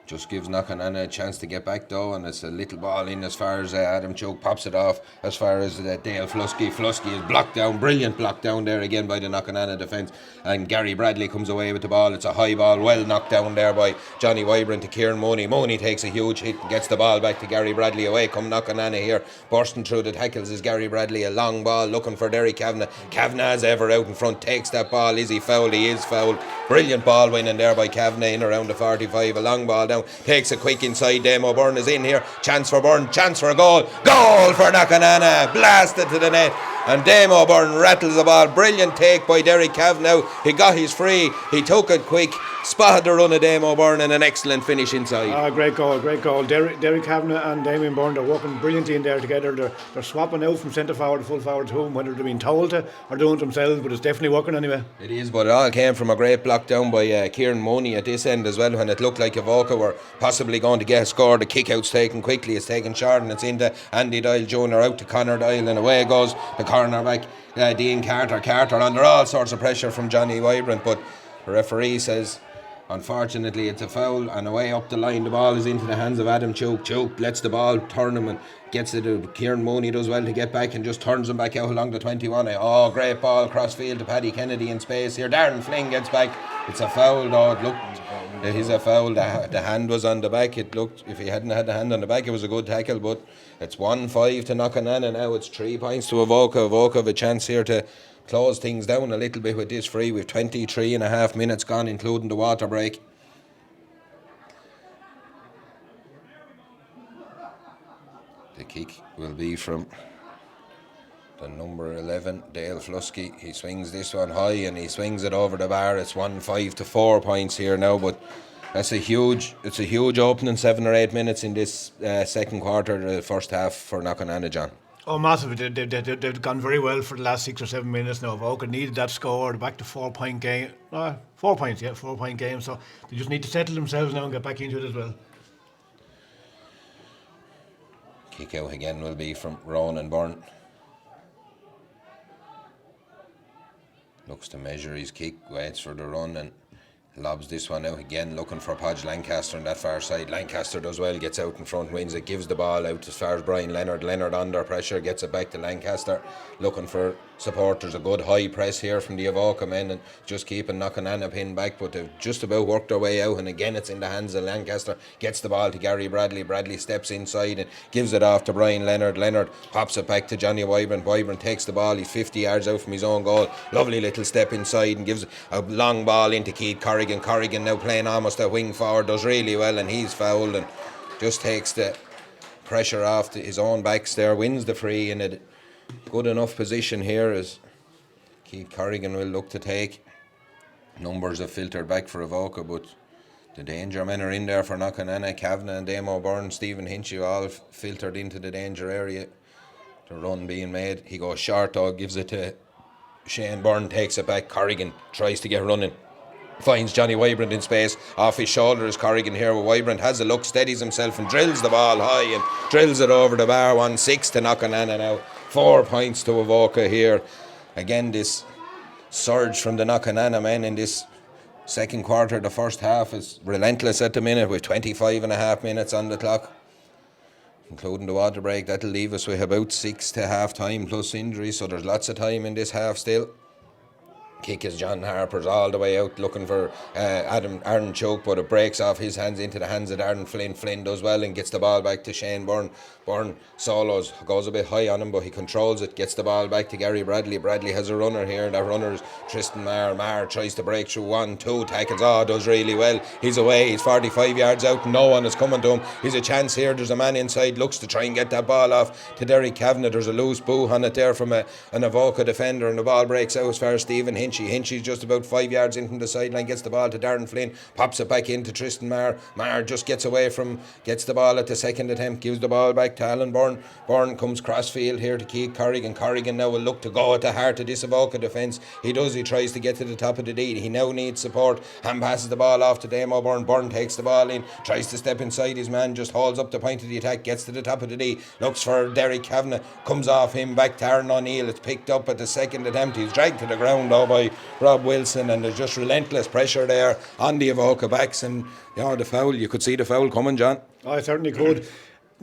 Just gives Knockananna a chance to get back though, and it's a little ball in as far as Adam Choke pops it off as far as Dale Flusky. Flusky is blocked down, brilliant block down there again by the Knockananna defence, and Gary Bradley comes away with the ball. It's a high ball, well knocked down there by Johnny Wybrant to Kieran Money. Money takes a huge hit and gets the ball back to Gary Bradley. Away come Knockananna here, bursting through the tackles is Gary Bradley. A long ball looking for Derry Kavanagh. Kavanagh as ever out in front, takes that ball. Is he foul? He is foul. Brilliant ball winning there by Kavanagh in around the 45. A long ball down, takes a quick inside. Damo Byrne is in here. Chance for Byrne, chance for a goal. Goal for Knockananna. Blasted to the net. And Damo Byrne rattles the ball. Brilliant take by Derry Kavanagh. He got his free. He took it quick. Spotted the run of Damo Byrne and an excellent finish inside. Great goal, great goal. Derry Kavanagh and Damien Byrne, they're working brilliantly in there together. They're swapping out from centre forward to full forward to whom, whether they're being told to or doing it themselves, but it's definitely working anyway. It is, but it all came from a great block down by Kieran Money at this end as well, when it looked like Avoca were possibly going to get a score. The kick out's taken quickly, it's taken short, and it's into Andy Doyle Jr. out to Conor Doyle, and away goes the cornerback Dean Carter under all sorts of pressure from Johnny Wybrant, but the referee says Unfortunately, it's a foul, and away up the line, the ball is into the hands of Adam Choke. Choke lets the ball turn him and gets it. Kieran Mooney does well to get back and just turns him back out along the 21. Oh, great ball cross field to Paddy Kennedy in space here. Darren Flynn gets back. It's a foul, though. It looked, it is a foul. The hand was on the back. It looked, if he hadn't had the hand on the back, it was a good tackle, but it's 1-5 to Knockananna now. It's 3 points to Avoca. Avoca have a chance here to close things down a little bit with this free. We've 23 and a half minutes gone, including the water break. The kick will be from the number 11, Dale Flusky. He swings this one high and he swings it over the bar. It's 1-5 to 4 points here now, but it's a huge opening 7 or 8 minutes in this second quarter, the first half for Knockananna, John. Oh, massive. They've gone very well for the last 6 or 7 minutes now. Avoca needed that score. They're back to 4 point game. 4 points, yeah, 4 point game. So they just need to settle themselves now and get back into it as well. Kick out again will be from Ronan Byrne. Looks to measure his kick, waits for the run and lobs this one out again, looking for Podge Lancaster on that far side. Lancaster does well, gets out in front, wins it, gives the ball out as far as Brian Leonard. Leonard under pressure, gets it back to Lancaster, looking for support. There's a good high press here from the Avoca men and just keeping Knockananna pinned back, but they've just about worked their way out, and again it's in the hands of Lancaster. Gets the ball to Gary Bradley. Bradley steps inside and gives it off to Brian Leonard. Leonard pops it back to Johnny Wyburn. Wyburn takes the ball, he's 50 yards out from his own goal. Lovely little step inside and gives a long ball into Keith Corrigan. Corrigan now playing almost a wing forward, does really well, and he's fouled and just takes the pressure off his own backs there, wins the free in a good enough position here as Keith Corrigan will look to take. Numbers have filtered back for Avoca, but the danger men are in there for Knockananna. Kavanagh and Damo Byrne, Stephen Hinchy all filtered into the danger area. The run being made, he goes short though, gives it to Shane Byrne, takes it back. Corrigan tries to get running, finds Johnny Wybrand in space. Off his shoulder is Corrigan here, where Wybrand has a look, steadies himself and drills the ball high and drills it over the bar. 1-6 to Knockananna now. 4 points to Avoca here. Again, this surge from the Knockananna men in this second quarter. The first half is relentless at the minute with 25 and a half minutes on the clock, including the water break. That'll leave us with about 6 to half time plus injuries, so there's lots of time in this half still. Kick is John Harper's all the way out looking for Aaron Choke, but it breaks off his hands into the hands of Darren Flynn. Flynn does well and gets the ball back to Shane Byrne. Byrne solos, goes a bit high on him, but he controls it, gets the ball back to Gary Bradley. Bradley has a runner here, that runner is Tristan Maher. Maher tries to break through 1-2 tackles, does really well. He's away, he's 45 yards out, no one is coming to him. He's a chance here, there's a man inside, looks to try and get that ball off to Derek Kavanagh. There's a loose boo on it there from an Avoca defender, and the ball breaks out as far as Stephen Hinchy. Hinchy's just about 5 yards in from the sideline, gets the ball to Darren Flynn, pops it back into Tristan Maher. Maher just gets the ball at the second attempt, gives the ball back to Alan Byrne. Byrne comes cross field here to Keith Corrigan. Corrigan now will look to go at the heart of this Avoca defence. He tries to get to the top of the D. He now needs support. Hand passes the ball off to Damo Byrne. Byrne takes the ball in, tries to step inside his man, just holds up the point of the attack, gets to the top of the D, looks for Derek Kavanagh, comes off him back to Aaron O'Neill. It's picked up at the second attempt. He's dragged to the ground though by Rob Wilson, and there's just relentless pressure there on the Avoca backs, and the foul, you could see the foul coming, John. I certainly could.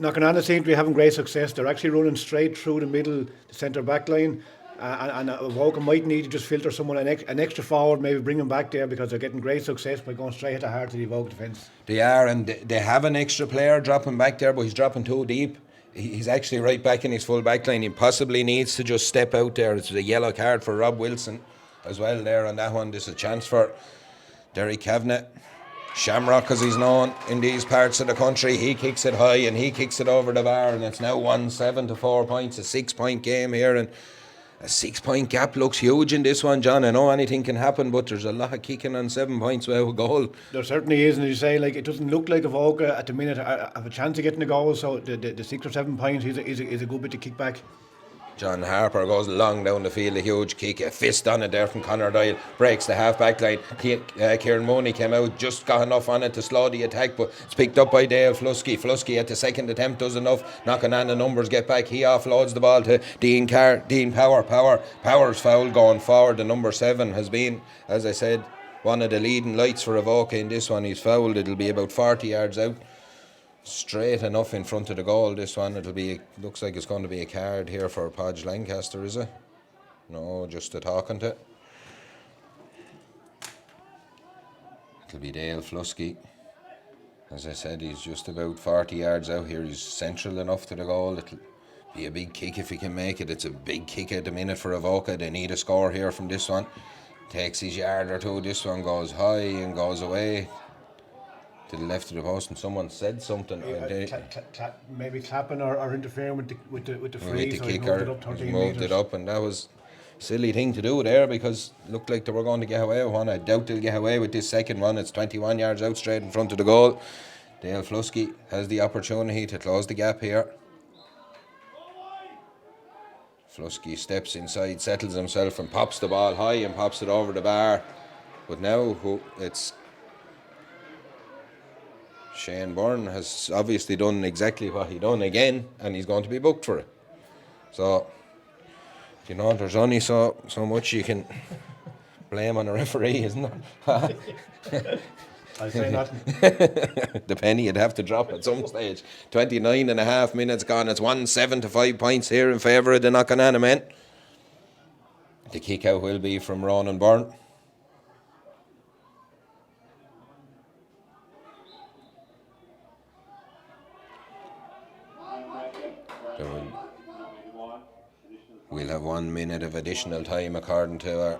Knockananna seem to be having great success. They're actually running straight through the middle, the centre back line, and Avoca might need to just filter someone an extra forward, maybe bring him back there, because they're getting great success by going straight at the heart of the Avoca defence. They are, and they have an extra player dropping back there, but he's dropping too deep. He's actually right back in his full back line. He possibly needs to just step out there. It's a yellow card for Rob Wilson as well there on that one. This is a chance for Derek Kavanagh. Shamrock, as he's known in these parts of the country, he kicks it high and he kicks it over the bar, and it's now 1-7 to 4 points. A 6 point game here, and a 6 point gap looks huge in this one, John. I know anything can happen, but there's a lot of kicking on 7 points without a goal. There certainly is, and as you say, it doesn't look like Avoca at the minute have a chance of getting a goal, so the 6 or 7 points is a good bit to kick back. John Harper goes long down the field, a huge kick, a fist on it there from Conor Doyle, breaks the half back line. Kieran Mooney came out, just got enough on it to slow the attack, but it's picked up by Dale Flusky. Flusky at the second attempt does enough. Knockananna numbers get back, he offloads the ball to Dean Power. Power's foul going forward. The number 7 has been, as I said, one of the leading lights for Avoca in this one. He's fouled. It'll be about 40 yards out. Straight enough in front of the goal, this one. Looks like it's going to be a card here for Podge Lancaster, is it? No, just a talking to. It'll be Dale Flusky. As I said, he's just about 40 yards out here. He's central enough to the goal. It'll be a big kick if he can make it. It's a big kick at the minute for Avoca. They need a score here from this one. Takes his yard or two. This one goes high and goes away to the left of the post, and someone said something. Maybe clapping or interfering with the free. With the so kicker, he moved it up, and that was a silly thing to do there because it looked like they were going to get away with one. I doubt they'll get away with this second one. It's 21 yards out straight in front of the goal. Dale Flusky has the opportunity to close the gap here. Flusky steps inside, settles himself and pops the ball high and pops it over the bar. But now it's Shane Byrne has obviously done exactly what he done again, and he's going to be booked for it. So, you know, there's only so much you can blame on a referee, isn't there? I say nothing. The penny you'd have to drop at some stage. 29 and a half minutes gone. It's 1-7 to 5 points here in favour of the Knockananna men. The kick out will be from Ronan Byrne. We'll have 1 minute of additional time according to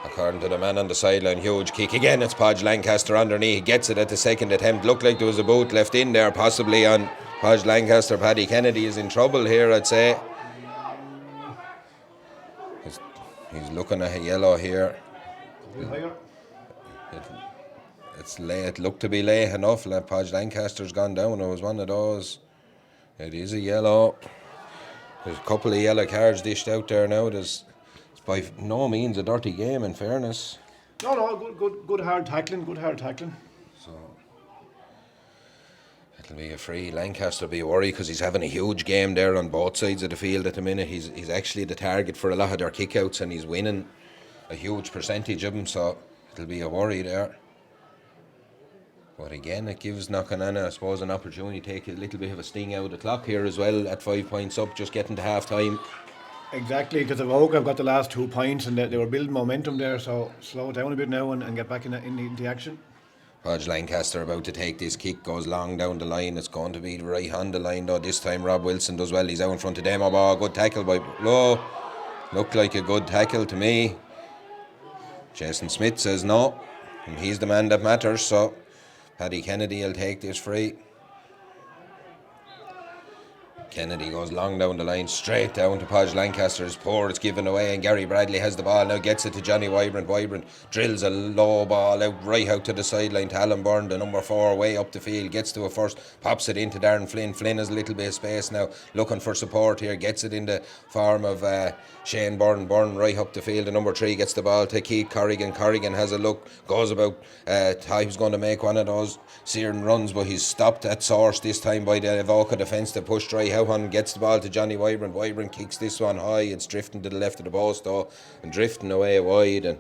the man on the sideline. Huge kick again. It's Podge Lancaster underneath. He gets it at the second attempt. Looked like there was a boot left in there, possibly on Podge Lancaster. Paddy Kennedy is in trouble here, I'd say. He's looking at a yellow here. It's late. It looked to be late enough. Podge Lancaster's gone down. It was one of those. It is a yellow. There's a couple of yellow cards dished out there now. It's by no means a dirty game, in fairness. No, good hard tackling, So it'll be a free. Lancaster will be worried because he's having a huge game there on both sides of the field at the minute. He's actually the target for a lot of their kickouts, and he's winning a huge percentage of them. So it'll be a worry there. But again, it gives Knockananna, I suppose, an opportunity to take a little bit of a sting out of the clock here as well at 5 points up, just getting to half time. Exactly, because Avoca have got the last 2 points and they were building momentum there, so slow it down a bit now and get back in the action. Podge Lancaster about to take this kick, goes long down the line. It's going to be right on the line though. This time Rob Wilson does well. He's out in front of them. Oh, good tackle by Lowe. Looked like a good tackle to me. Jason Smyth says no, and he's the man that matters, so Paddy Kennedy will take this free. Kennedy goes long down the line, straight down to Podge Lancaster. It's poor, it's given away, and Gary Bradley has the ball now, gets it to Johnny Wybrant. Wybrant drills a low ball out, right out to the sideline to Alan Byrne, the number 4, way up the field, gets to it first, pops it into Darren Flynn. Flynn has a little bit of space now, looking for support here, gets it in the form of Shane Byrne. Byrne right up the field, the number 3 gets the ball to Keith Corrigan. Corrigan has a look, goes about, thought he was going to make one of those searing runs, but he's stopped at source this time by the Avoca defence to push right out on, gets the ball to Johnny Wybrant. Wybrant kicks this one high. It's drifting to the left of the post though, and drifting away wide. And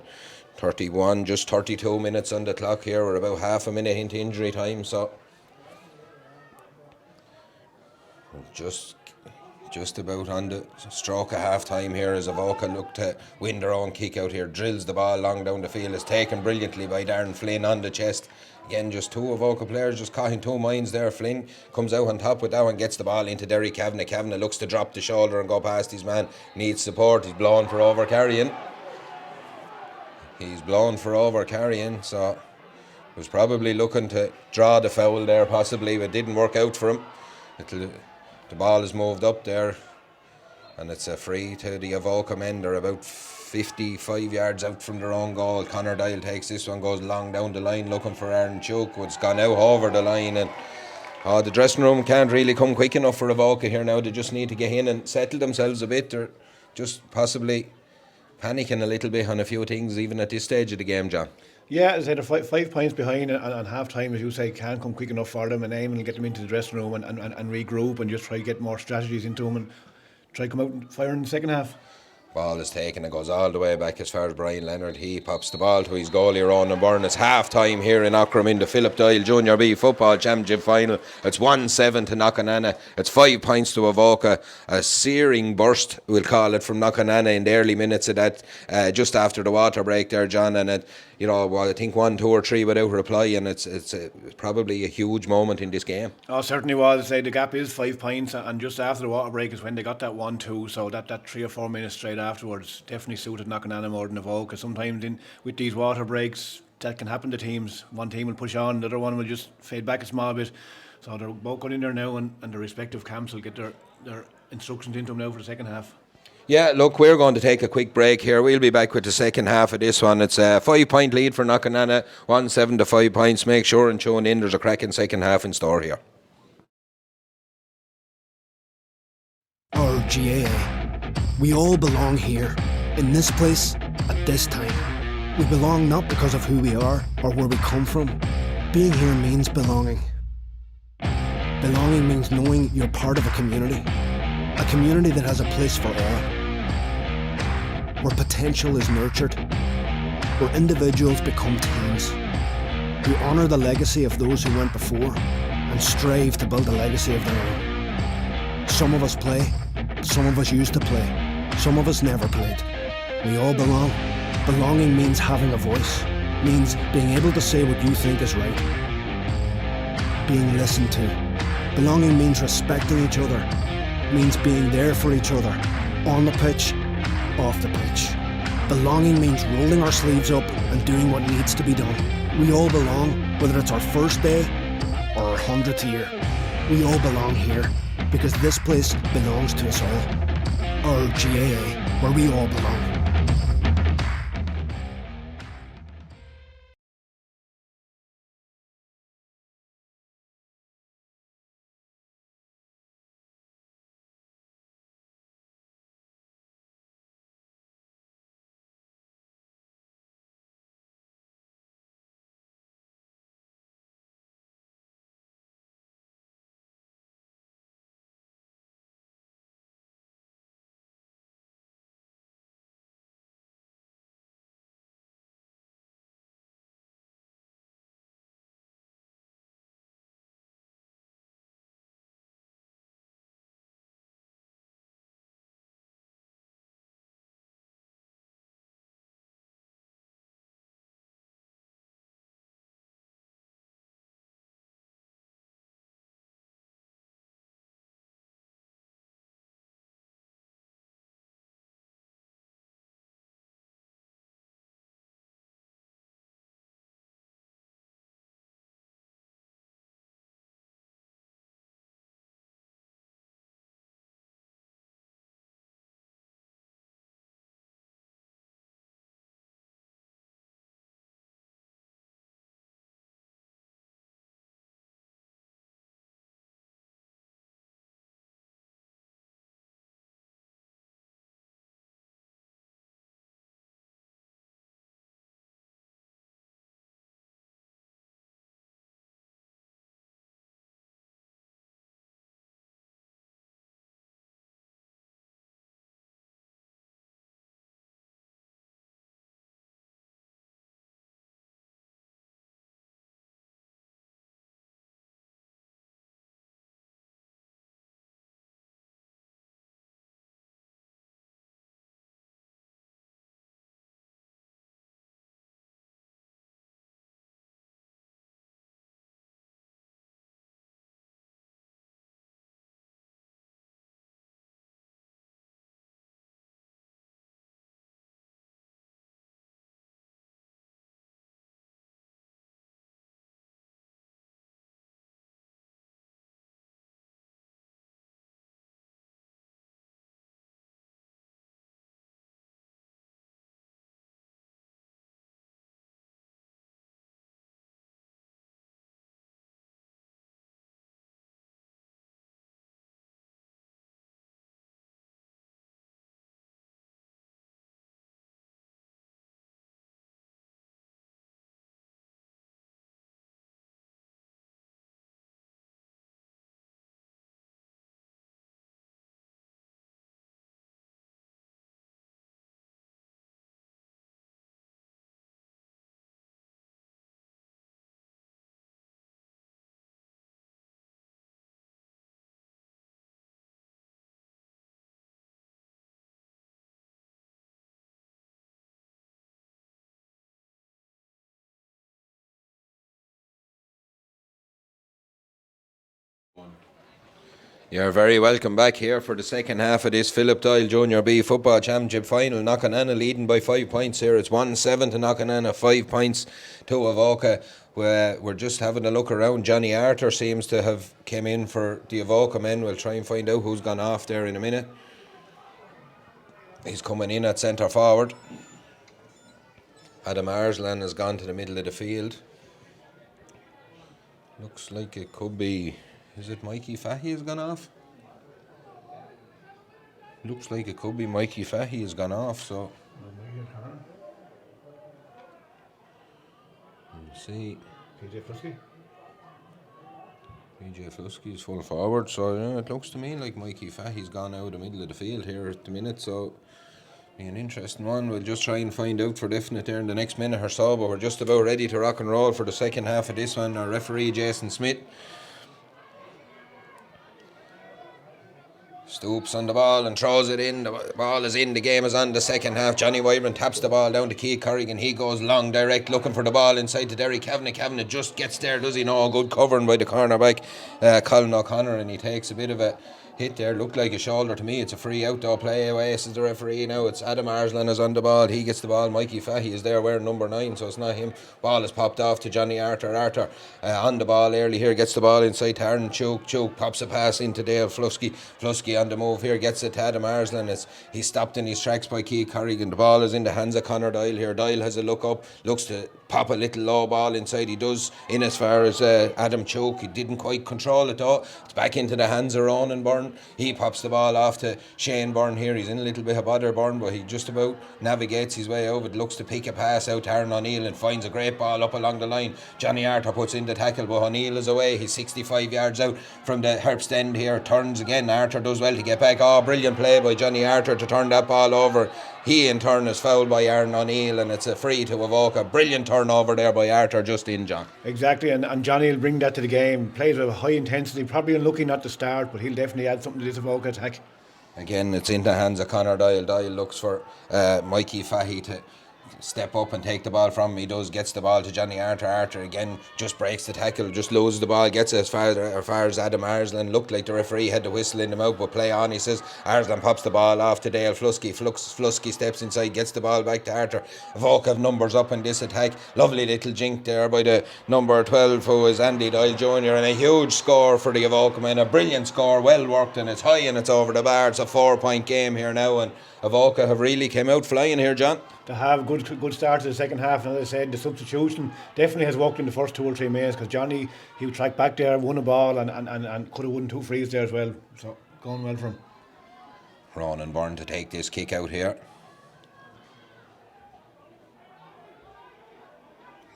31, just 32 minutes on the clock here. We're about half a minute into injury time, so just about on the stroke of half time here as Avoca look to win their own kick out here. Drills the ball long down the field. It's taken brilliantly by Darren Flynn on the chest. Again, just 2 Avoca players just caught in 2 minds there. Flynn comes out on top with that one, gets the ball into Derry Kavanagh. Kavanagh looks to drop the shoulder and go past his man. Needs support. He's blown for over carrying. So was probably looking to draw the foul there possibly, but didn't work out for him. The ball is moved up there, and it's a free to the Avoca men. They're about 55 yards out from their own goal. Conor Dial takes this one, goes long down the line looking for Aaron Chuk. It's gone out over the line, and the dressing room can't really come quick enough for Avoca here now. They just need to get in and settle themselves a bit. They're just possibly panicking a little bit on a few things even at this stage of the game, John. Yeah, as I said, they're 5 points behind and half time, as you say, can't come quick enough for them, and aim and get them into the dressing room and regroup and just try to get more strategies into them and try to come out and fire in the second half. Ball is taken, it goes all the way back as far as Brian Leonard. He pops the ball to his goalie, Ronan Byrne. It's half time here in Aughrim in the Philip Doyle Junior B Football Championship Final. It's 1-7 to Knockananna. It's 5 points to Avoca. A searing burst, we'll call it, from Knockananna in the early minutes of that, just after the water break there, John. And it, you know, well, I think 1, 2 or 3 without reply, and it's probably a huge moment in this game. Oh, certainly was. The gap is 5 points, and just after the water break is when they got that 1-2. So that 3 or 4 minutes straight afterwards definitely suited Knockananna more than Avoca. Sometimes with these water breaks, that can happen to teams. One team will push on, the other one will just fade back a small bit. So they're both going in there now, and the respective camps will get their instructions into them now for the second half. Yeah, look, we're going to take a quick break here. We'll be back with the second half of this one. It's a 5 point lead for Knockananna, 1-7 to 5 points. Make sure and tune in. There's a cracking second half in store here. Our GAA. We all belong here, in this place, at this time. We belong not because of who we are or where we come from. Being here means belonging. Belonging means knowing you're part of a community that has a place for all, where potential is nurtured, where individuals become teams, who honour the legacy of those who went before and strive to build a legacy of their own. Some of us play, some of us used to play, some of us never played. We all belong. Belonging means having a voice, means being able to say what you think is right, being listened to. Belonging means respecting each other, means being there for each other, on the pitch, off the pitch. Belonging means rolling our sleeves up and doing what needs to be done. We all belong, whether it's our first day or our 100th year. We all belong here, because this place belongs to us all. Our GAA, where we all belong. You're very welcome back here for the second half of this Philip Doyle Junior B Football Championship final. Knockananna leading by 5 points here. It's 1-7 to Knockananna, 5 points to Avoca. We're just having a look around. Johnny Arthur seems to have came in for the Avoca men. We'll try and find out who's gone off there in a minute. He's coming in at centre forward. Adam Arslan has gone to the middle of the field. Looks like it could be... Is it Mikey Fahy has gone off? Looks like it could be Mikey Fahy has gone off, so... Let's see. PJ Flusky is full forward, so yeah, it looks to me like Mikey Fahy's gone out the middle of the field here at the minute, so... Be an interesting one. We'll just try and find out for definite there in the next minute or so, but we're just about ready to rock and roll for the second half of this one. Our referee, Jason Smyth. Stoops on the ball and throws it in. The ball is in. The game is on. The second half. Johnny Wyburn taps the ball down to Keith Corrigan. He goes long, direct, looking for the ball inside to Derry Kavanagh. Kavanagh just gets there, does he? No, good covering by the cornerback, Colin O'Connor, and he takes a bit of a hit there. Looked like a shoulder to me. It's a free outdoor play away, says the referee now. It's Adam Arslan is on the ball. He gets the ball. Mikey Fahy is there wearing number 9, so it's not him. Ball is popped off to Johnny Arthur. Arthur on the ball early here, gets the ball inside to Aaron Chook. Chook pops a pass into Dale Flusky. Flusky on the move here, gets it to Adam Arslan. He's stopped in his tracks by Keith Corrigan. The ball is in the hands of Conor Doyle here. Doyle has a look up, looks to pop a little low ball inside. He does in as far as Adam Chook. He didn't quite control it though. It's back into the hands of Ronan Byrne. He pops the ball off to Shane Byrne here. He's in a little bit of bother, Byrne, but he just about navigates his way over. It looks to pick a pass out to Aaron O'Neill and finds a great ball up along the line. Johnny Arthur puts in the tackle, but O'Neill is away. He's 65 yards out from the Herbst end here. Turns again. Arthur does well to get back. Oh, brilliant play by Johnny Arthur to turn that ball over. He in turn is fouled by Aaron O'Neill, and it's a free to Avoca. Brilliant turnover there by Arthur just in, John. Exactly, and Johnny will bring that to the game. Plays with high intensity, probably unlucky not to start, but he'll definitely add something to this Avoca attack. Again, it's in the hands of Conor Doyle. Doyle looks for Mikey Fahy to step up and take the ball from him. He does, gets the ball to Johnny Arthur. Arthur again just breaks the tackle, just loses the ball, gets it as far as Adam Arslan. Looked like the referee had the whistle in the mouth, but play on, he says. Arslan pops the ball off to Dale Flusky. Flusky steps inside, gets the ball back to Arthur. Avoca have numbers up in this attack. Lovely little jink there by the number 12, who is Andy Doyle Jr., and a huge score for the Avoca men. A brilliant score, well worked, and it's high and it's over the bar. It's a 4-point game here now, and Avoca have really came out flying here, John. To have a good start to the second half, and as I said, the substitution definitely has worked in the first 2 or 3 minutes, because Johnny, he would track back there, won a ball, and could have won 2 frees there as well, so going well for him. Ronan Byrne to take this kick out here.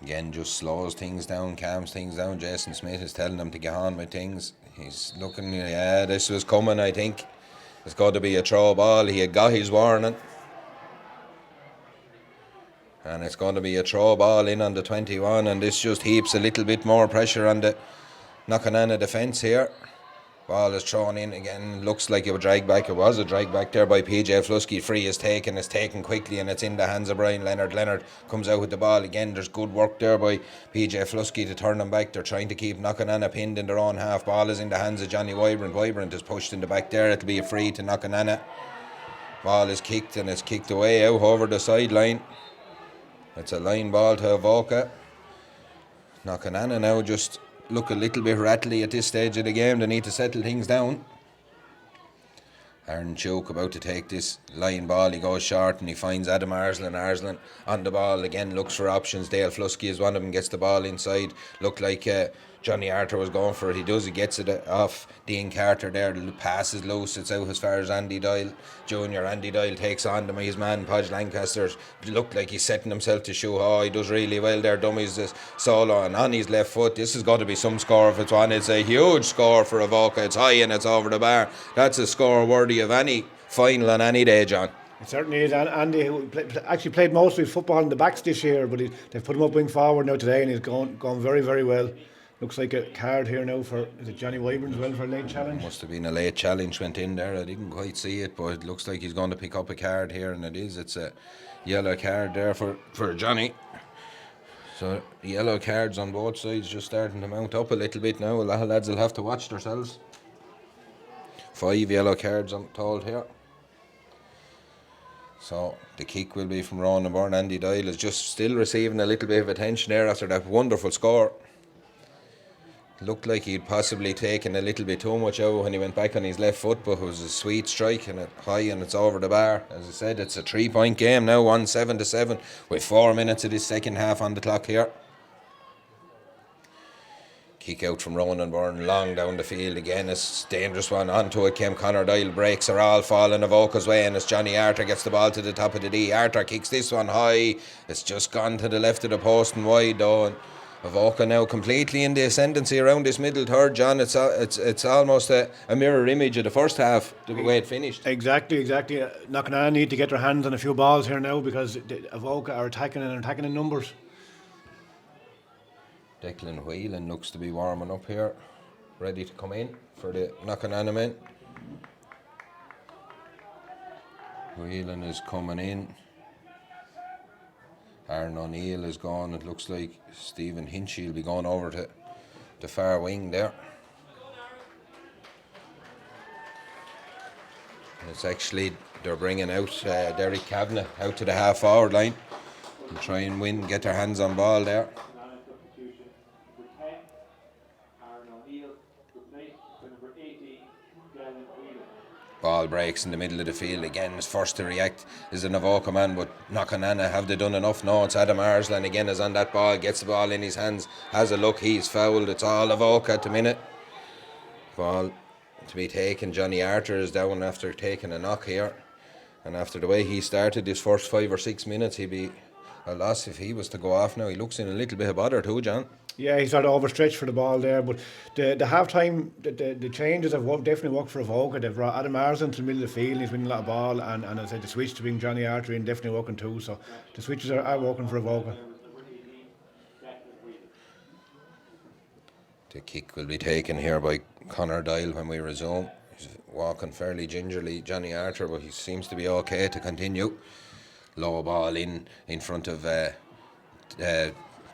Again, just slows things down, calms things down. Jason Smyth is telling them to get on with things. He's looking, yeah, this was coming, I think. It's got to be a throw ball. He had got his warning. And it's going to be a throw ball in on the 21, and this just heaps a little bit more pressure on the Knockananna defence here. Ball is thrown in again. Looks like it was drag back. It was a drag back there by PJ Flusky. Free is taken. It's taken quickly, and it's in the hands of Brian Leonard. Leonard comes out with the ball again. There's good work there by PJ Flusky to turn them back. They're trying to keep Knockananna pinned in their own half. Ball is in the hands of Johnny Wyburn. Wyburn is pushed in the back there. It'll be a free to Knockananna. Ball is kicked, and it's kicked away out over the sideline. It's a line ball to Avoca. Knockananna now just look a little bit rattly at this stage of the game. They need to settle things down. Aaron Chook about to take this line ball. He goes short and he finds Adam Arslan. Arslan on the ball again, looks for options. Dale Flusky is one of them, gets the ball inside. Looked like Johnny Arthur was going for it. He does, he gets it off Dean Carter there. The pass is loose, it's out as far as Andy Doyle Jr. Andy Doyle takes on his man Podge Lancaster. Looked like he's setting himself to shoot. Oh, he does really well there. Dummies this solo and on his left foot. This has got to be some score if it's one. It's a huge score for Avoca. It's high and it's over the bar. That's a score worthy of any final on any day, John. It certainly is. Andy who actually played most of his football in the backs this year, but they've put him up wing forward now today, and he's gone very, very well. Looks like a card here now for, is it Johnny Wyburn as well for a late challenge? Must have been a late challenge went in there. I didn't quite see it, but it looks like he's going to pick up a card here, and it is. It's a yellow card there for Johnny. So yellow cards on both sides just starting to mount up a little bit now. A lot of lads will have to watch themselves. 5 yellow cards, I'm told here. So the kick will be from Ronan Byrne. Andy Doyle is just still receiving a little bit of attention there after that wonderful score. Looked like he'd possibly taken a little bit too much out when he went back on his left foot, but it was a sweet strike and high and it's over the bar. As I said, it's a 3-point game now, 7-7, with 4 minutes of this second half on the clock here. Kick out from Ronan Byrne, long down the field again. It's a dangerous one. Onto it came Conor Doyle. Breaks are all falling Avoca's way, and as Johnny Arthur gets the ball to the top of the D. Arthur kicks this one high. It's just gone to the left of the post and wide though. And Avoca now completely in the ascendancy around this middle third, John. It's almost a mirror image of the first half, the way it finished. Exactly. Knockananna need to get their hands on a few balls here now because Avoca are attacking in numbers. Declan Whelan looks to be warming up here, ready to come in for the Knockananna men. Whelan is coming in. Aaron O'Neill is gone. It looks like Stephen Hinchy will be going over to the far wing there. And it's actually, they're bringing out Derek Kavanagh out to the half forward line and try and get their hands on ball there. Ball breaks in the middle of the field again. Is first to react is an Avoca man, but Knockananna, have they done enough? No, it's Adam Arslan again is on that ball, gets the ball in his hands, has a look, he's fouled. It's all Avoca at the minute. Ball to be taken. Johnny Arthur is down after taking a knock here, and after the way he started his first 5 or 6 minutes, he'd be a loss if he was to go off now. He looks in a little bit of bother too, John. Yeah, he sort of overstretched for the ball there, but the half time, the changes have definitely worked for Avoca. They've brought Adam Arslan to the middle of the field, he's winning a lot of ball, and as I said, the switch to bring Johnny Arthur in definitely working too, so the switches are working for Avoca. The kick will be taken here by Conor Doyle when we resume. He's walking fairly gingerly, Johnny Arthur, but he seems to be okay to continue. Low ball in front of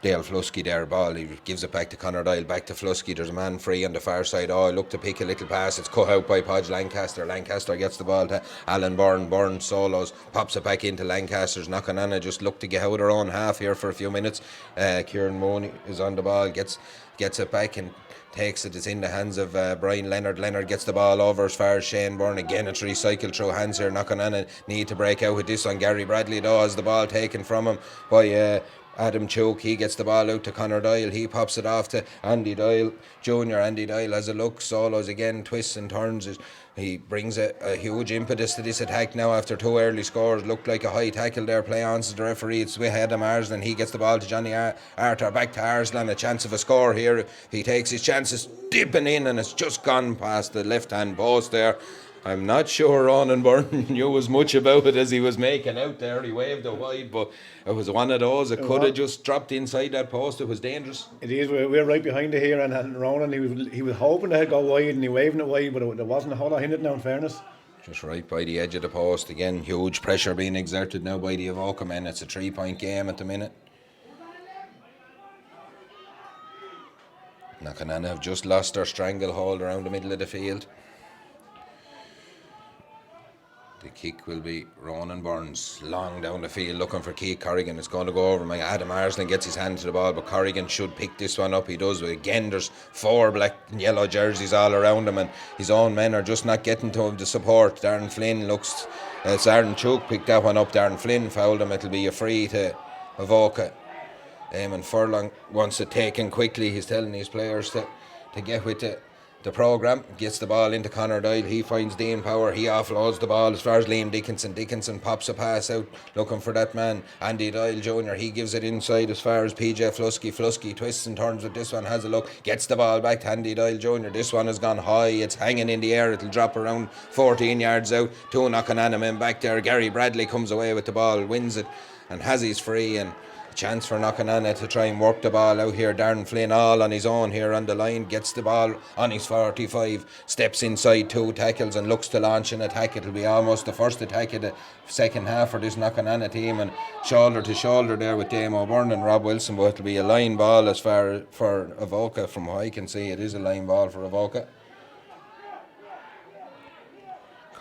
Dale Flusky there. Ball, he gives it back to Conor Doyle, back to Flusky. There's a man free on the far side. Look to pick a little pass. It's cut out by Podge Lancaster. Lancaster gets the ball to Alan Byrne. Byrne solos, pops it back into Lancaster's. Knockananna just look to get out of their own half here for a few minutes. Kieran Mooney is on the ball, gets it back and takes it. It's in the hands of Brian Leonard. Leonard gets the ball over as far as Shane Byrne. Again, it's recycled through hands here. Knockananna need to break out with this one. Gary Bradley though has the ball taken from him by Adam Choke. He gets the ball out to Conor Doyle. He pops it off to Andy Doyle Jr. Andy Doyle has a look, solos again, twists and turns. He brings a huge impetus to this attack now after 2 early scores. Looked like a high tackle there. Play on to the referee. It's with Adam Arslan. He gets the ball to Johnny Arthur. Back to Arslan. A chance of a score here. If he takes his chances, dipping in, and it's just gone past the left hand post there. I'm not sure Ronan Byrne knew as much about it as he was making out there. He waved it wide, but it was one of those. It could have just dropped inside that post. It was dangerous. It is. We're right behind it here, and Ronan, he was hoping to go wide, and he waving it wide, but there wasn't a whole lot in it now, in fairness. Just right by the edge of the post. Again, huge pressure being exerted now by the Avoca men. It's a 3-point game at the minute. Knockananna have just lost their stranglehold around the middle of the field. The kick will be Ronan Burns, long down the field looking for Keith Corrigan. It's going to go over. Adam Arslan gets his hand to the ball, but Corrigan should pick this one up. He does. Again, there's 4 black and yellow jerseys all around him, and his own men are just not getting to him to support. Darren Flynn looks. It's Aaron Chook picked that one up. Darren Flynn fouled him. It'll be a free to Avoca. And Furlong wants it taken quickly. He's telling his players to get with the programme. Gets the ball into Conor Doyle. He finds Dean Power. He offloads the ball as far as Liam Dickinson. Dickinson pops a pass out looking for that man Andy Doyle Jr. He gives it inside as far as PJ Flusky. Flusky twists and turns with this one, has a look, gets the ball back to Andy Doyle Jr. This one has gone high. It's hanging in the air. It'll drop around 14 yards out. 2 Knockananna men back there. Gary Bradley comes away with the ball, wins it, and has his free, and chance for Knockananna to try and work the ball out here. Darren Flynn all on his own here on the line, gets the ball on his 45, steps inside 2 tackles and looks to launch an attack. It'll be almost the first attack of the second half for this Knockananna team, and shoulder to shoulder there with Dame O'Byrne and Rob Wilson, but it'll be a line ball as far for Avoca. From what I can see, it is a line ball for Avoca.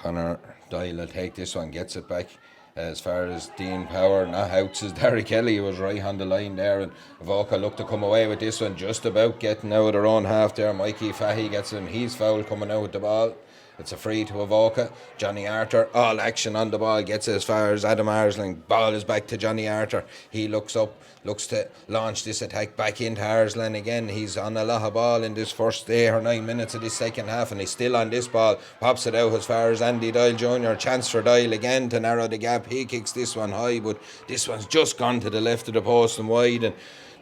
Connor Doyle will take this one, gets it back as far as Dean Power, not out says Derry Kelly, who was right on the line there, and Avoca looked to come away with this one, just about getting out of their own half there. Mikey Fahy gets him, he's foul coming out with the ball. It's a free to Avoca. Johnny Arthur, all action on the ball, gets it as far as Adam Arsling. Ball is back to Johnny Arthur. He looks up, looks to launch this attack back into Arsling again. He's on a lot of ball in this first 8 or 9 minutes of this second half, and he's still on this ball. Pops it out as far as Andy Doyle Jr. Chance for Doyle again to narrow the gap. He kicks this one high, but this one's just gone to the left of the post and wide. And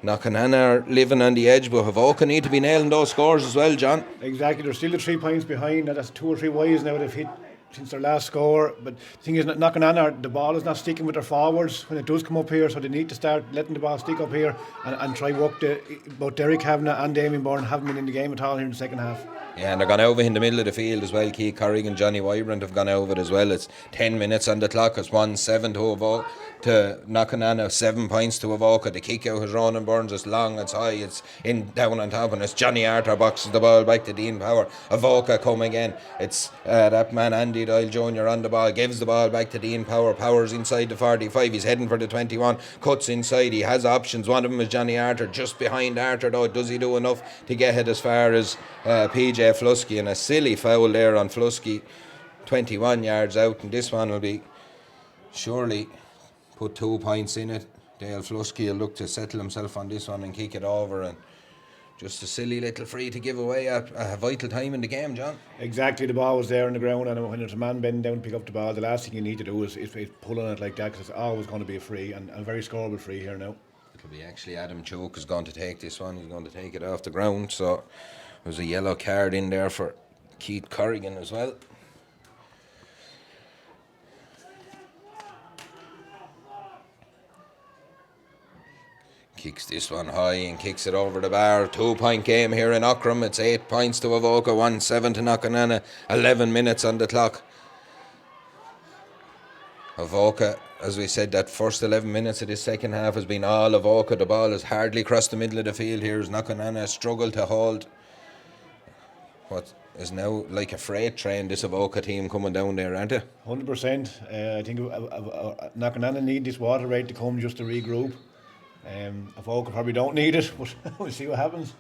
Knockananna are living on the edge, but Avoca need to be nailing those scores as well, John. Exactly, they're still the 3 points behind. That's 2 or 3 wides now they've hit since their last score. But the thing is, Knockananna, the ball is not sticking with their forwards when it does come up here, so they need to start letting the ball stick up here and try work both Derek Kavanagh and Damien Byrne haven't been in the game at all here in the second half. Yeah, and they're gone over in the middle of the field as well. Keith Corrigan and Johnny Wybrand have gone over as well. It's 10 minutes on the clock. It's 1-7 to Avoca, to Knockananna, 7 points to Avoca. The kick out is Ronan Burns. It's long, it's high, it's in down on top, and it's Johnny Arthur boxes the ball back to Dean Power. Avoca come again. It's that man Andy Doyle Jr. on the ball, gives the ball back to Dean Power. Power's inside the 45. He's heading for the 21. Cuts inside. He has options. One of them is Johnny Arthur. Just behind Arthur though, does he do enough to get it as far as PJ Flusky? And a silly foul there on Flusky, 21 yards out, and this one will be surely put 2 points in it. Dale Flusky will look to settle himself on this one and kick it over, and just a silly little free to give away at a vital time in the game, John. Exactly, the ball was there on the ground, and when there's a man bending down to pick up the ball, the last thing you need to do is pull on it like that, because it's always going to be a free, and a very scoreable free here now. It'll be actually Adam Choke is going to take this one. He's going to take it off the ground, so there's a yellow card in there for Keith Corrigan as well. Kicks this one high and kicks it over the bar. 2 point game here in Aughrim. It's 8 points to Avoca, 1-7 to Knockananna. 11 minutes on the clock. Avoca, as we said, that first 11 minutes of this second half has been all Avoca. The ball has hardly crossed the middle of the field here as Knockananna struggle to hold what is now like a freight train, this Avoca team coming down there, aren't they? 100%. I think Knockananna need this water rate to come just to regroup. Avoca probably don't need it, but we'll see what happens.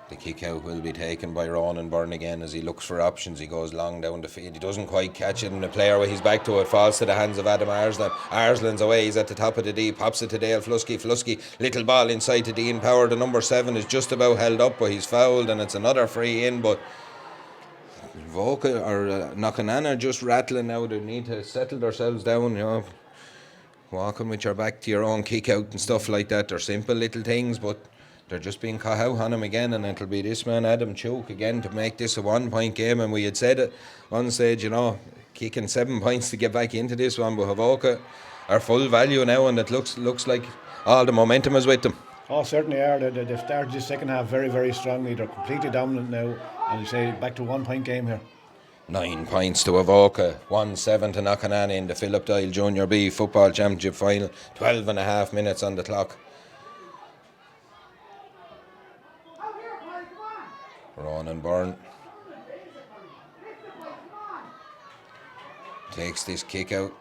The kick out will be taken by Ronan Byrne again as he looks for options. He goes long down the field. He doesn't quite catch it, and the player with his back to it falls to the hands of Adam Arslan. Arslan's away. He's at the top of the D. Pops it to Dale Flusky. Flusky, little ball inside to Dean Power. The number 7 is just about held up, but he's fouled, and it's another free in. But Avoca or Knockananna are just rattling now. They need to settle themselves down, you know. Walking with your back to your own kick out and stuff like that. They're simple little things, but they're just being caught out on him again, and it'll be this man Adam Choke again to make this a 1 point game. And we had said at one stage, you know, kicking 7 points to get back into this one, but Avoca are full value now, and it looks like all the momentum is with them. Oh, certainly are. They've started this second half very, very strongly. They're completely dominant now, and you say back to 1 point game here. 9 points to Avoca, 1-7 to Knockananna in the Philip Doyle Junior B Football Championship Final. 12 and a half minutes on the clock. Ronan Byrne takes this kick out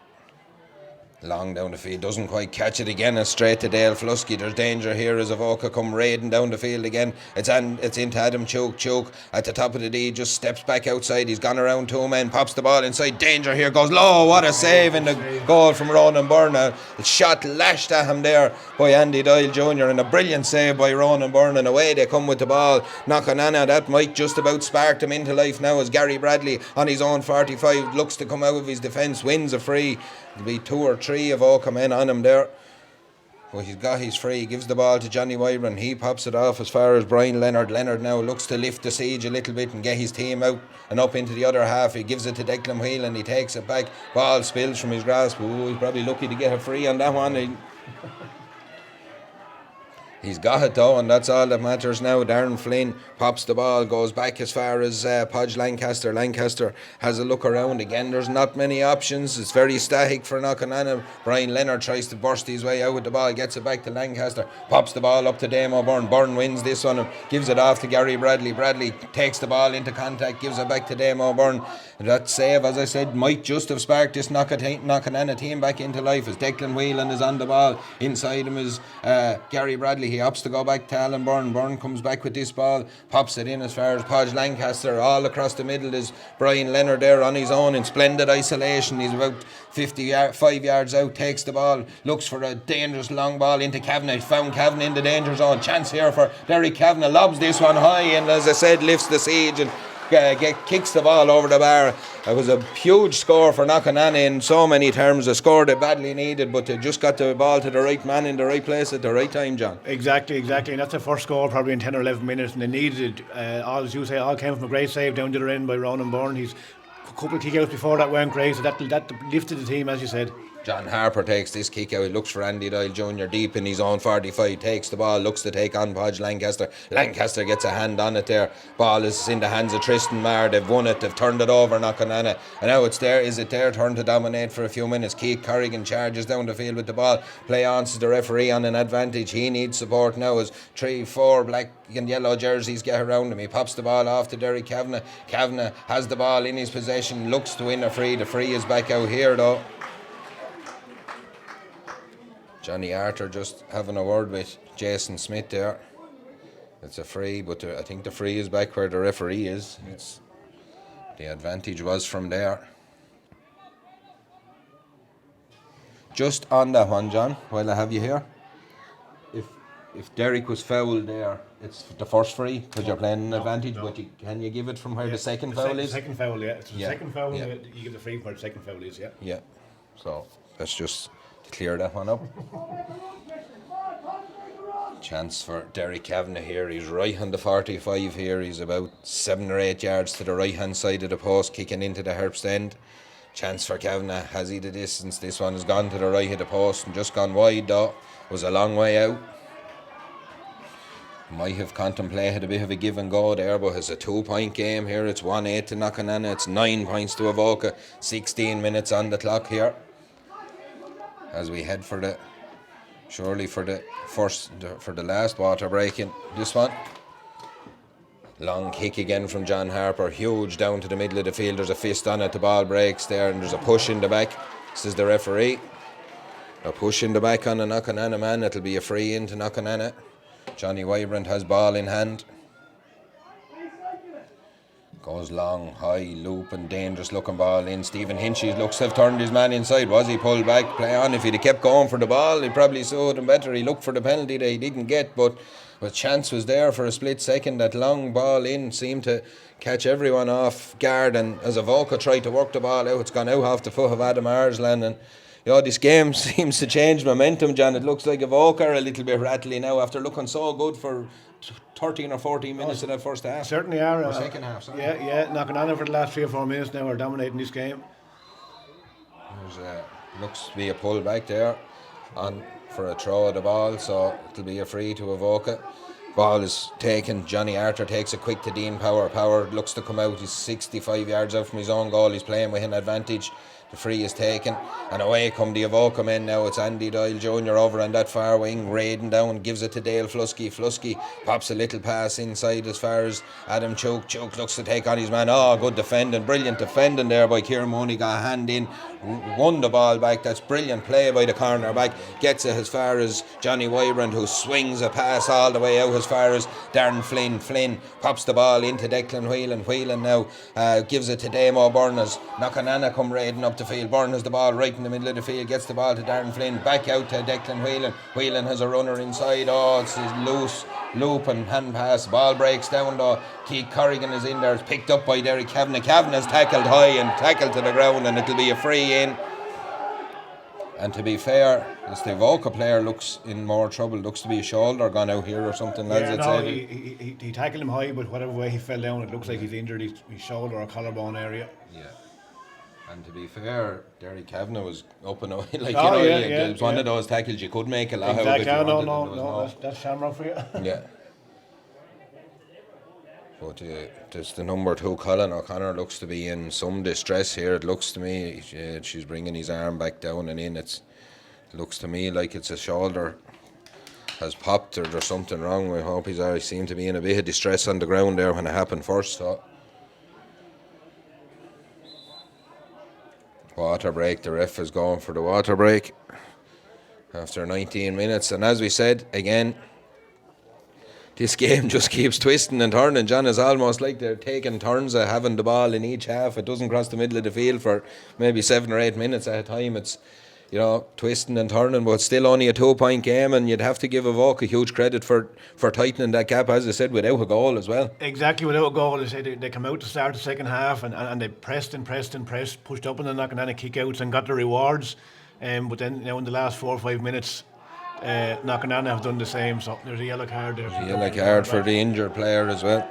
long down the field, doesn't quite catch it again, and straight to Dale Flusky. There's danger here as Avoca come raiding down the field again. It's into Adam Choke. Choke at the top of the D, just steps back outside. He's gone around 2 men, pops the ball inside. Danger here, goes low. What a save in the goal from Ronan Byrne. A shot lashed at him there by Andy Doyle Jr. and a brilliant save by Ronan Byrne, and away they come with the ball. Knockananna, that might just about spark them into life now as Gary Bradley on his own 45 looks to come out of his defence, wins a free. There'll be 2 or 3 Avoca men on him there. Well, he's got his free. He gives the ball to Johnny Wybrand. He pops it off as far as Brian Leonard. Leonard now looks to lift the siege a little bit and get his team out and up into the other half. He gives it to Declan Wheel and he takes it back. Ball spills from his grasp. Ooh, he's probably lucky to get a free on that one. He's got it though, and that's all that matters now. Darren Flynn pops the ball, goes back as far as Podge Lancaster. Lancaster has a look around again. There's not many options. It's very static for Knockananna. Brian Leonard tries to burst his way out with the ball, gets it back to Lancaster, pops the ball up to Damo Byrne. Byrne wins this one and gives it off to Gary Bradley. Bradley takes the ball into contact, gives it back to Damo Byrne. That save, as I said, might just have sparked this Knockananna team back into life as Declan Whelan is on the ball. Inside him is Gary Bradley. He opts to go back to Alan Byrne. Byrne comes back with this ball, pops it in as far as Podge Lancaster. All across the middle is Brian Leonard there on his own in splendid isolation. He's about 5 yards out, takes the ball, looks for a dangerous long ball into Kavanagh. Found Kavanagh in the danger zone. Chance here for Derek Kavanagh. Lobs this one high and, as I said, lifts the siege and kicks the ball over the bar. It was a huge score for Knockananna in so many terms. A score they badly needed, but they just got the ball to the right man in the right place at the right time, John. Exactly. And that's the first score probably in 10 or 11 minutes, and they needed it. All, as you say, all came from a great save down the other end by Ronan Byrne. He's a couple of kick-outs before that weren't great, so that lifted the team, as you said. John Harper takes this kick out. He looks for Andy Doyle Jr. deep in his own 45. Takes the ball, looks to take on Podge Lancaster. Lancaster gets a hand on it there. Ball is in the hands of Tristan Marr. They've won it. They've turned it over, Knockananna. And now it's there. Is it their turn to dominate for a few minutes? Keith Corrigan charges down the field with the ball. Play on to the referee on an advantage. He needs support now as 3-4 black and yellow jerseys get around him. He pops the ball off to Derek Kavanagh. Kavanagh has the ball in his possession. Looks to win a free. The free is back out here though. Johnny Arthur just having a word with Jason Smyth there. It's a free, but I think the free is back where the referee is. The advantage was from there. Just on that one, John, while I have you here, if Derek was fouled there, it's the first free because you're playing an advantage. But can you give it from where the second foul is? The second foul, yeah. It's the second foul. Yeah. You give the free where the second foul is, yeah. Yeah. So let's just clear that one up. Chance for Derek Kavanagh here. He's right on the 45 here. He's about 7 or 8 yards to the right hand side of the post, kicking into the Herbst end. Chance for Kavanagh. Has he the distance? This one has gone to the right of the post and just gone wide though. Was a long way out. Might have contemplated a bit of a give and go there, but it's a 2-point game here. It's 1-8 to Knockananna. It's 9 points to Avoca. 16 minutes on the clock here. As we head for the last water break in this one. Long kick again from John Harper, huge down to the middle of the field. There's a fist on it, the ball breaks there, and there's a push in the back. This is the referee. A push in the back on the Knockananna man. It'll be a free in to Knockananna. Johnny Wybrand has ball in hand. Goes long, high, loop and dangerous looking ball in. Stephen Hinchy looks to have turned his man inside. Was he pulled back? Play on. If he'd have kept going for the ball, he probably suited him better. He looked for the penalty that he didn't get, but chance was there for a split second. That long ball in seemed to catch everyone off guard, and as Avoca tried to work the ball out, it's gone out off the foot of Adam Arslan, and this game seems to change momentum, John. It looks like Avoca are a little bit rattly now after looking so good for 13 or 14 minutes in that first half. Certainly are. Or second half, sorry. Yeah, Knockananna for the last 3 or 4 minutes now are dominating this game. There's looks to be a pull back there on for a throw of the ball, so it'll be a free to Avoca. Ball is taken. Johnny Arthur takes it quick to Dean Power. Power looks to come out. He's 65 yards out from his own goal. He's playing with an advantage. The free is taken, and away come the Avoca men now. It's Andy Doyle Jr. over on that far wing, raiding down, gives it to Dale Flusky. Flusky pops a little pass inside as far as Adam Choke. Choke looks to take on his man. Good defending, brilliant defending there by Kieran Mooney. Got a hand in, won the ball back. That's brilliant play by the corner back. Gets it as far as Johnny Wybrand, who swings a pass all the way out as far as Darren Flynn. Flynn pops the ball into Declan Whelan. Whelan now gives it to Damo Byrne as Knockananna come raiding up the field. Byrne has the ball right in the middle of the field, gets the ball to Darren Flynn, back out to Declan Whelan. Whelan has a runner inside. It's his loose loop and hand pass. Ball breaks down though. Keith Corrigan is in there. It's picked up by Derek Kavanagh. Kavanagh's tackled high and tackled to the ground, and it'll be a free in. And to be fair, the Avoca player looks in more trouble. Looks to be a shoulder gone out here or something. He tackled him high, but whatever way he fell down, it looks like he's injured his shoulder or collarbone area. Yeah. And to be fair, Derry Kavanagh was up and away. Like, yeah, it was one of those tackles you could make a lot out of Exactly. if you wanted, No, that's Shamrock for you. Yeah. But there's the number 2, Colin O'Connor, looks to be in some distress here. It looks to me she's bringing his arm back down and in. It looks to me like it's a shoulder has popped or there's something wrong. I hope he's already seemed to be in a bit of distress on the ground there when it happened first. So water break. The ref is going for the water break after 19 minutes. And as we said again, this game just keeps twisting and turning. John, is almost like they're taking turns of having the ball in each half. It doesn't cross the middle of the field for maybe 7 or 8 minutes at a time. It's, twisting and turning, but still only a 2-point game, and you'd have to give Avoca huge credit for tightening that gap, as I said, without a goal as well. Exactly, without a goal. They come out to start the second half and they pressed, pushed up on the Knockananna kick-outs and got the rewards. But then in the last 4 or 5 minutes, Knockananna have done the same, so there's a yellow card there. There's a yellow card for the injured player as well.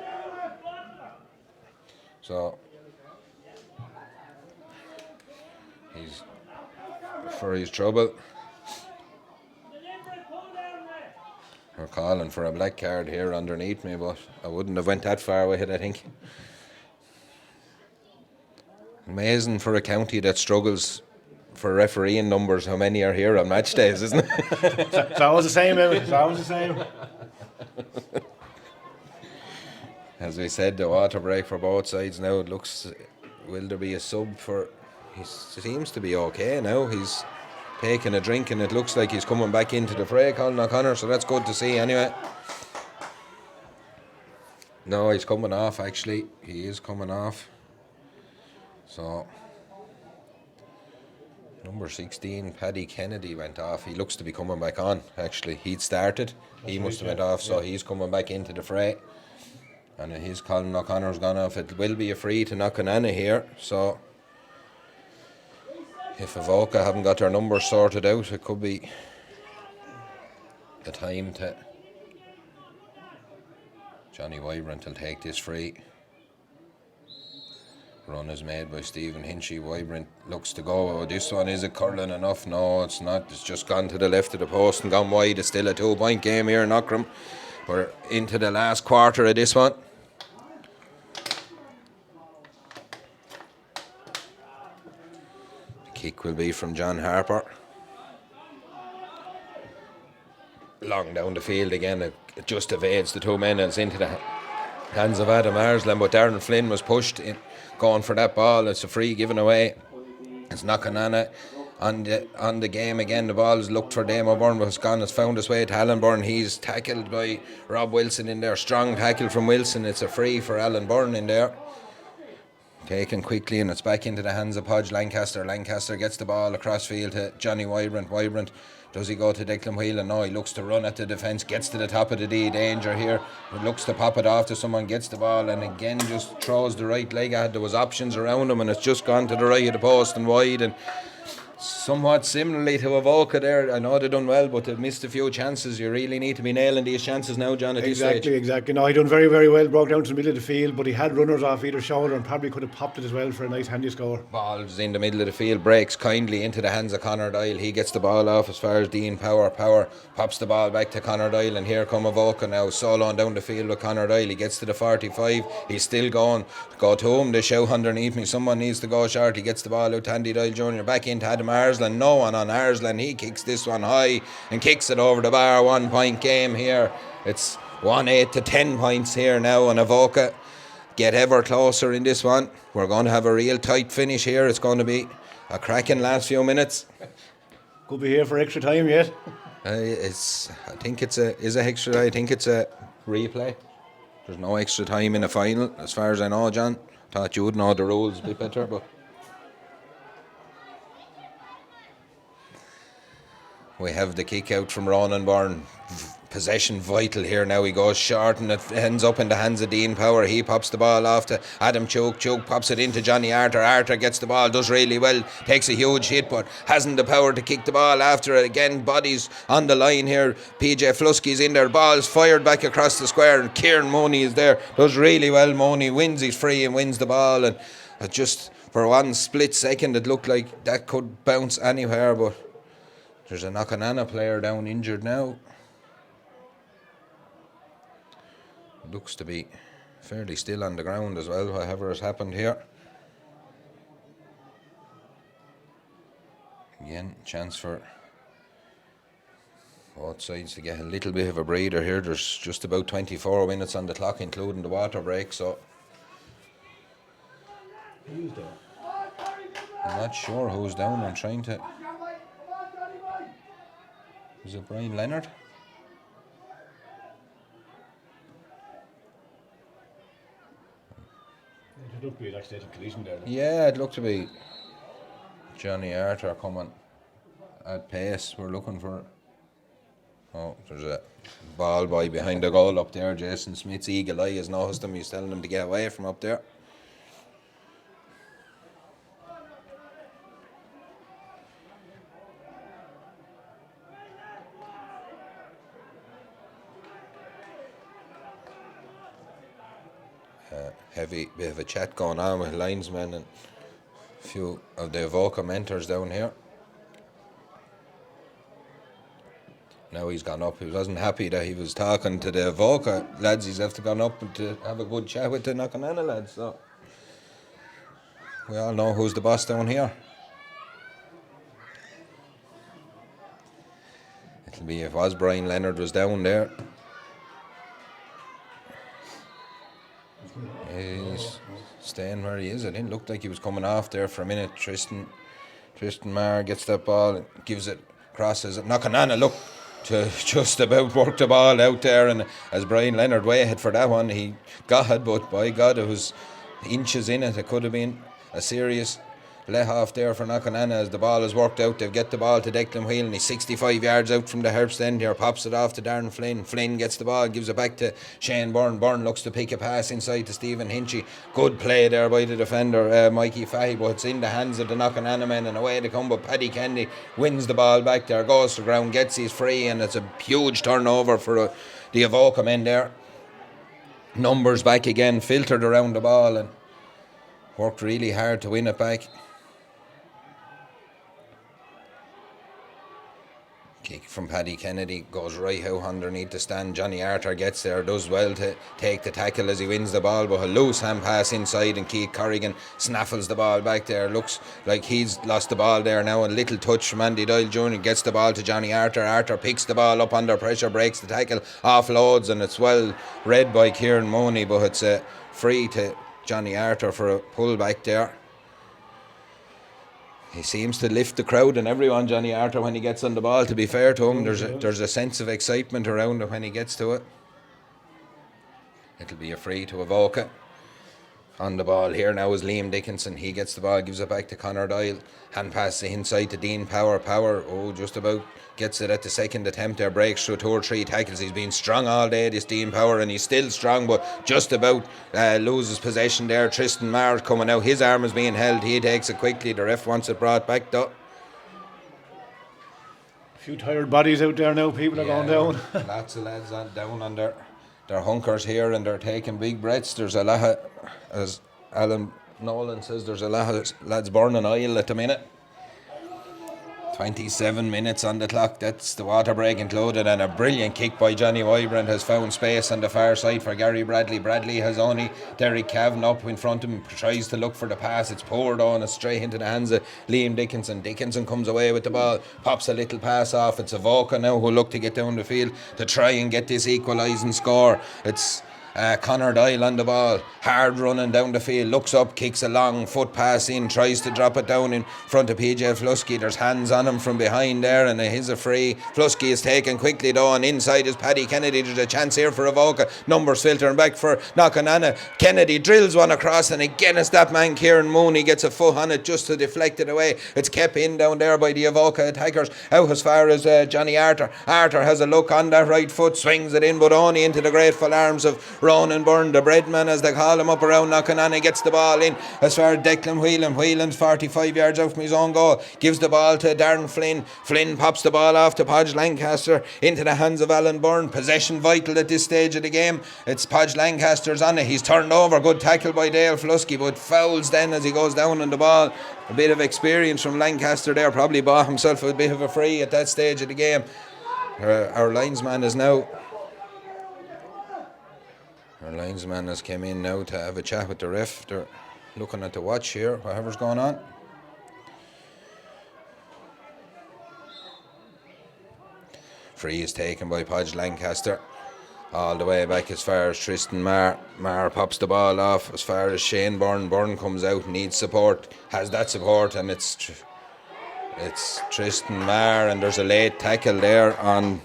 So he's for his trouble. We're calling for a black card here underneath me, but I wouldn't have went that far with it, I think. Amazing for a county that struggles for refereeing numbers, how many are here on match days, isn't it? It's always the same, Emmett. It's always the same. As we said, the water break for both sides now. It looks, will there be a sub for, he seems to be okay now. He's taking a drink and it looks like he's coming back into the fray, Colin O'Connor, so that's good to see anyway. No, he's coming off actually. He is coming off. So number 16, Paddy Kennedy, went off. He looks to be coming back on, actually. He'd started. He must have went off, so he's coming back into the fray. And his Colin O'Connor's gone off. It will be a free to Knockananna here, so if Avoca haven't got their numbers sorted out, it could be the time to... Johnny Wybrant will take this free. Run is made by Stephen Hinchy. Wybrant looks to go. Oh, this one, is it curling enough? No, it's not. It's just gone to the left of the post and gone wide. It's still a 2-point game here in Aughrim. We're into the last quarter of this one. The kick will be from John Harper. Long down the field again. It just evades the two men and it's into the hands of Adam Arslan, but Darren Flynn was pushed in, going for that ball. It's a free given away. It's Knockananna on the game again. The ball is looked for Damo Byrne, but it's gone. It's found its way to Alan Byrne. He's tackled by Rob Wilson in there. Strong tackle from Wilson. It's a free for Alan Byrne in there. Taken quickly and it's back into the hands of Podge Lancaster. Lancaster gets the ball across field to Johnny Wybrant. Wybrant, does he go to Declan Whelan? No, he looks to run at the defence, gets to the top of the D, danger here. He looks to pop it off to someone, gets the ball and again just throws the right leg at. There was options around him and it's just gone to the right of the post and wide, and somewhat similarly to Avoca there. I know they've done well, but they've missed a few chances. You really need to be nailing these chances now, John, at this stage. Exactly. No, he done very, very well. Broke down to the middle of the field, but he had runners off either shoulder and probably could have popped it as well for a nice handy score. Ball's in the middle of the field, breaks kindly into the hands of Conor Doyle. He gets the ball off as far as Dean Power. Power pops the ball back to Conor Doyle, and here come Avoca now, soloing down the field with Conor Doyle. He gets to the 45. He's still going. Go to him. They shout underneath me. Someone needs to go short. He gets the ball out to Andy Doyle Jr. Back into Adam Arslan. No one on Arslan. He kicks this one high and kicks it over the bar. 1 point game here. It's 1-8 to 10 points here now, and Avoca get ever closer in this one. We're going to have a real tight finish here. It's going to be a cracking last few minutes. Could be here for extra time yet. I think it's a replay. There's no extra time in a final, as far as I know, John. Thought you would know the rules a bit better, but we have the kick out from Ronan Byrne. Possession vital here now. He goes short and it ends up in the hands of Dean Power. He pops the ball off to Adam Choke. Choke pops it into Johnny Arter. Arter gets the ball, does really well, takes a huge hit but hasn't the power to kick the ball after it. Again, bodies on the line here. PJ Flusky's in there. Ball's fired back across the square and Kieran Mooney is there. Does really well. Mooney wins his free and wins the ball, and just For one split second, it looked like that could bounce anywhere, but there's a Knockananna player down injured now. Looks to be fairly still on the ground as well, whatever has happened here. Again, chance for both sides to get a little bit of a breather here. There's just about 24 minutes on the clock, including the water break, so Who's there? I'm not sure who's down. I'm trying to... Is it Brian Leonard? It looked to be like state of collision there. Yeah, it looked to be Johnny Arthur coming at pace. We're looking for... Oh, there's a ball boy behind the goal up there. Jason Smith's eagle eye has noticed him. He's telling him to get away from up there. Heavy bit of a chat going on with linesmen and a few of the Avoca mentors down here. Now he's gone up. He wasn't happy that he was talking to the Avoca lads. He's have to gone up and to have a good chat with the Knockananna lads. So we all know who's the boss down here. It'll be if was Brian Leonard was down there. He's staying where he is. It didn't look like he was coming off there for a minute. Tristan Marr gets that ball and gives it, crosses it. Knockananna look to just about work the ball out there, and as Brian Leonard way ahead for that one, he got it, but by God, it was inches in it. It could have been a serious let off there for Knockananna as the ball is worked out. They've get the ball to Declan Whelan, and he's 65 yards out from the Herbst end here, pops it off to Darren Flynn. Flynn gets the ball, gives it back to Shane Byrne. Byrne looks to pick a pass inside to Stephen Hinchy. Good play there by the defender, Mikey Fahy, but it's in the hands of the Knockananna men, and away they come. But Paddy Kennedy wins the ball back there, goes to ground, gets his free, and it's a huge turnover for the Avoca men there. Numbers back again, filtered around the ball and worked really hard to win it back. Kick from Paddy Kennedy goes right out underneath the stand. Johnny Arthur gets there, does well to take the tackle as he wins the ball, but a loose hand pass inside and Keith Corrigan snaffles the ball back there. Looks like he's lost the ball there now. A little touch from Andy Doyle Jr. gets the ball to Johnny Arthur. Arthur picks the ball up under pressure, breaks the tackle, offloads, and it's well read by Kieran Mooney, but it's a free to Johnny Arthur for a pull back there. He seems to lift the crowd and everyone, Johnny Arthur, when he gets on the ball. To be fair to him, there's a sense of excitement around it when he gets to it. It'll be a free to Avoca. On the ball here now is Liam Dickinson. He gets the ball, gives it back to Conor Doyle. Hand pass the inside to Dean Power. Power, just about gets it at the second attempt there. Breaks through 2 or 3 tackles. He's been strong all day, this Dean Power, and he's still strong, but just about loses possession there. Tristan Marr coming out. His arm is being held. He takes it quickly. The ref wants it brought back though. A few tired bodies out there now. People are going down. Lots of lads down on their hunkers here, and they're taking big breaths. There's a lot of, as Alan Nolan says, there's a lot of lads burning oil at the minute. 27 minutes on the clock. That's the water break included, and a brilliant kick by Johnny Wybrand has found space on the far side for Gary Bradley. Bradley has only Derek Cavan up in front of him, tries to look for the pass. It's poured on, it's straight into the hands of Liam Dickinson. Dickinson comes away with the ball, pops a little pass off. It's Avoca now who look to get down the field to try and get this equalising score. It's Conor Doyle on the ball, hard running down the field, looks up, kicks a long foot pass in, tries to drop it down in front of PJ Flusky. There's hands on him from behind there, and he's a free. Flusky is taken quickly though, and inside is Paddy Kennedy. There's a chance here for Avoca. Numbers filtering back for Knockananna. Kennedy drills one across, and again it's that man Kieran Mooney gets a foot on it just to deflect it away. It's kept in down there by the Avoca attackers, out as far as Johnny Arthur. Arthur has a look on that right foot, swings it in, but only into the grateful arms of Ronan Byrne, the breadman as they call him, up around Knockananna, gets the ball in as far as Declan Whelan. Whelan's 45 yards out from his own goal, gives the ball to Darren Flynn. Flynn pops the ball off to Podge Lancaster into the hands of Alan Byrne. Possession vital at this stage of the game. It's Podge Lancaster's on it. He's turned over. Good tackle by Dale Flusky, but fouls then as he goes down on the ball. A bit of experience from Lancaster there. Probably bought himself a bit of a free at that stage of the game. Our linesman is now... Our linesman has come in now to have a chat with the ref. They're looking at the watch here, whatever's going on. Free is taken by Podge Lancaster. All the way back as far as Tristan Marr. Marr pops the ball off as far as Shane Byrne. Byrne comes out, needs support, has that support, and it's Tristan Marr, and there's a late tackle there on...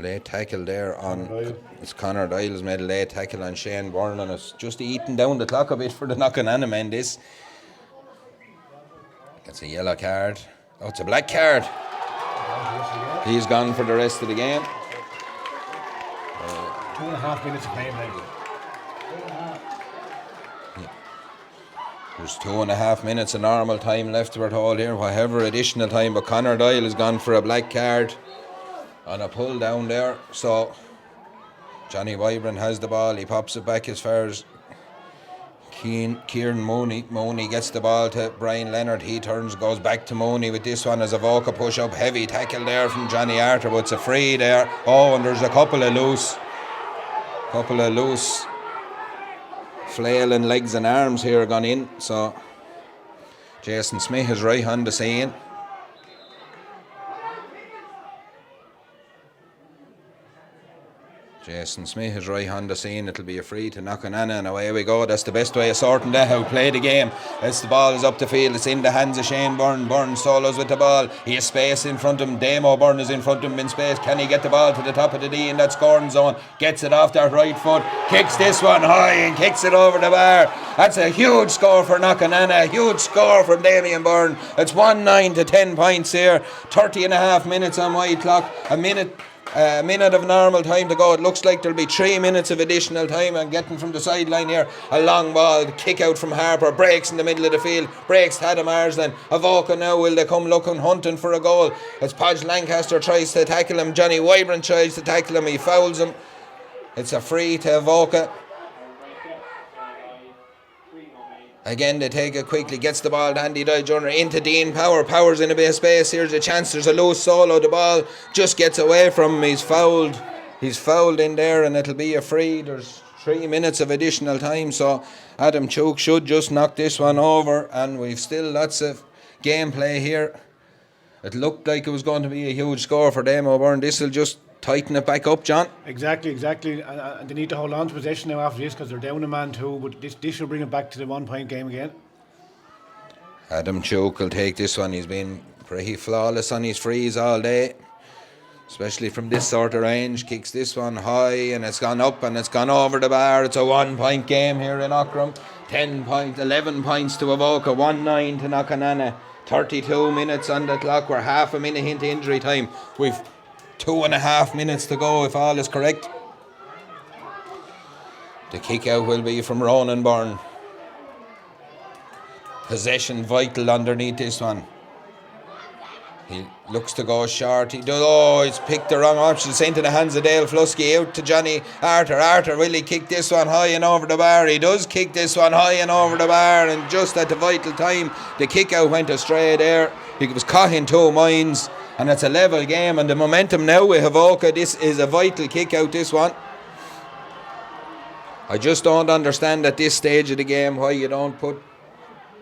It's Conor Doyle has made a late tackle on Shane Byrne, and it's just eating down the clock a bit for the Knockananna men, this. It's a yellow card. Oh, it's a black card. He's gone for the rest of the game. 2.5 minutes of play, maybe. There's 2.5 minutes of normal time left, we're told here, whatever additional time, but Conor Doyle has gone for a black card on a pull down there. So Johnny Wybron has the ball, he pops it back as far as Kieran Mooney. Mooney gets the ball to Brian Leonard, he turns, goes back to Mooney with this one as Avoca push up, heavy tackle there from Johnny Arthur, but it's a free there. Oh, and there's a couple of loose flailing legs and arms here gone in. So Jason Smyth is right on the scene. Jason Smyth is right on the scene. It'll be a free to Knockananna, and away we go. That's the best way of sorting that out. Play the game. As the ball is up the field, it's in the hands of Shane Byrne. Byrne solos with the ball. He has space in front of him. Damo Byrne is in front of him in space. Can he get the ball to the top of the D in that scoring zone? Gets it off that right foot. Kicks this one high and kicks it over the bar. That's a huge score for Knockananna. A huge score from Damien Byrne. It's 1-9 to 10 points here. 30.5 minutes on my clock. A minute of normal time to go. It looks like there'll be 3 minutes of additional time. I'm getting from the sideline here. A long ball, kick out from Harper, breaks in the middle of the field, breaks Adam Marsden. Avoca now, will they come looking, hunting for a goal? As Podge Lancaster tries to tackle him, Johnny Wybron tries to tackle him, he fouls him. It's a free to Avoca. Again, they take it quickly, gets the ball to Andy Dye Jr. into Dean Power. Power's in a bit of space. Here's a chance. There's a loose solo. The ball just gets away from him. He's fouled in there, and it'll be a free. There's 3 minutes of additional time, so Adam Chook should just knock this one over, and we've still lots of gameplay here. It looked like it was going to be a huge score for Damo Byrne. This will just tighten it back up, John. Exactly. And they need to hold on to possession now after this because they're down a man too, but this will bring it back to the 1 point game again. Adam Chook will take this one. He's been pretty flawless on his frees all day, especially from this sort of range. Kicks this one high and it's gone up and it's gone over the bar. It's a 1 point game here in Aughrim. 11 points to Avoca, 1-9 to Knockananna. 32 minutes on the clock. We're half a minute into injury time. We've 2.5 minutes to go if all is correct. The kick out will be from Ronan Byrne. Possession vital underneath this one. He looks to go short. He does. Oh, he's picked the wrong option. It's into the hands of Dale Flusky. Out to Johnny Arthur. Arthur will he kick this one high and over the bar? He does kick this one high and over the bar, and just at the vital time the kick out went astray there. He was caught in two minds, and it's a level game, and the momentum now with Avoca. This is a vital kick out, this one. I just don't understand at this stage of the game why you don't put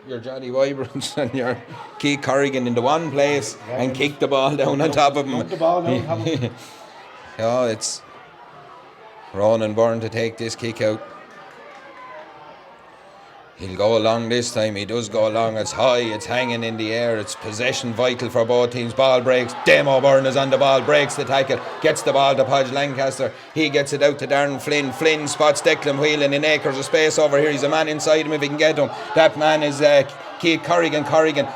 your Johnny Wybrons and your Keith Corrigan into one place and kick the ball down on top of him. The ball down on top of him. Yeah, it's Ronan Byrne to take this kick out. He'll go along this time. He does go along. It's high. It's hanging in the air. It's possession vital for both teams. Ball breaks. Damo Byrne is on the ball. Breaks the tackle. Gets the ball to Podge Lancaster. He gets it out to Darren Flynn. Flynn spots Declan Whelan in acres of space over here. He's a man inside him if he can get him. That man is Keith Corrigan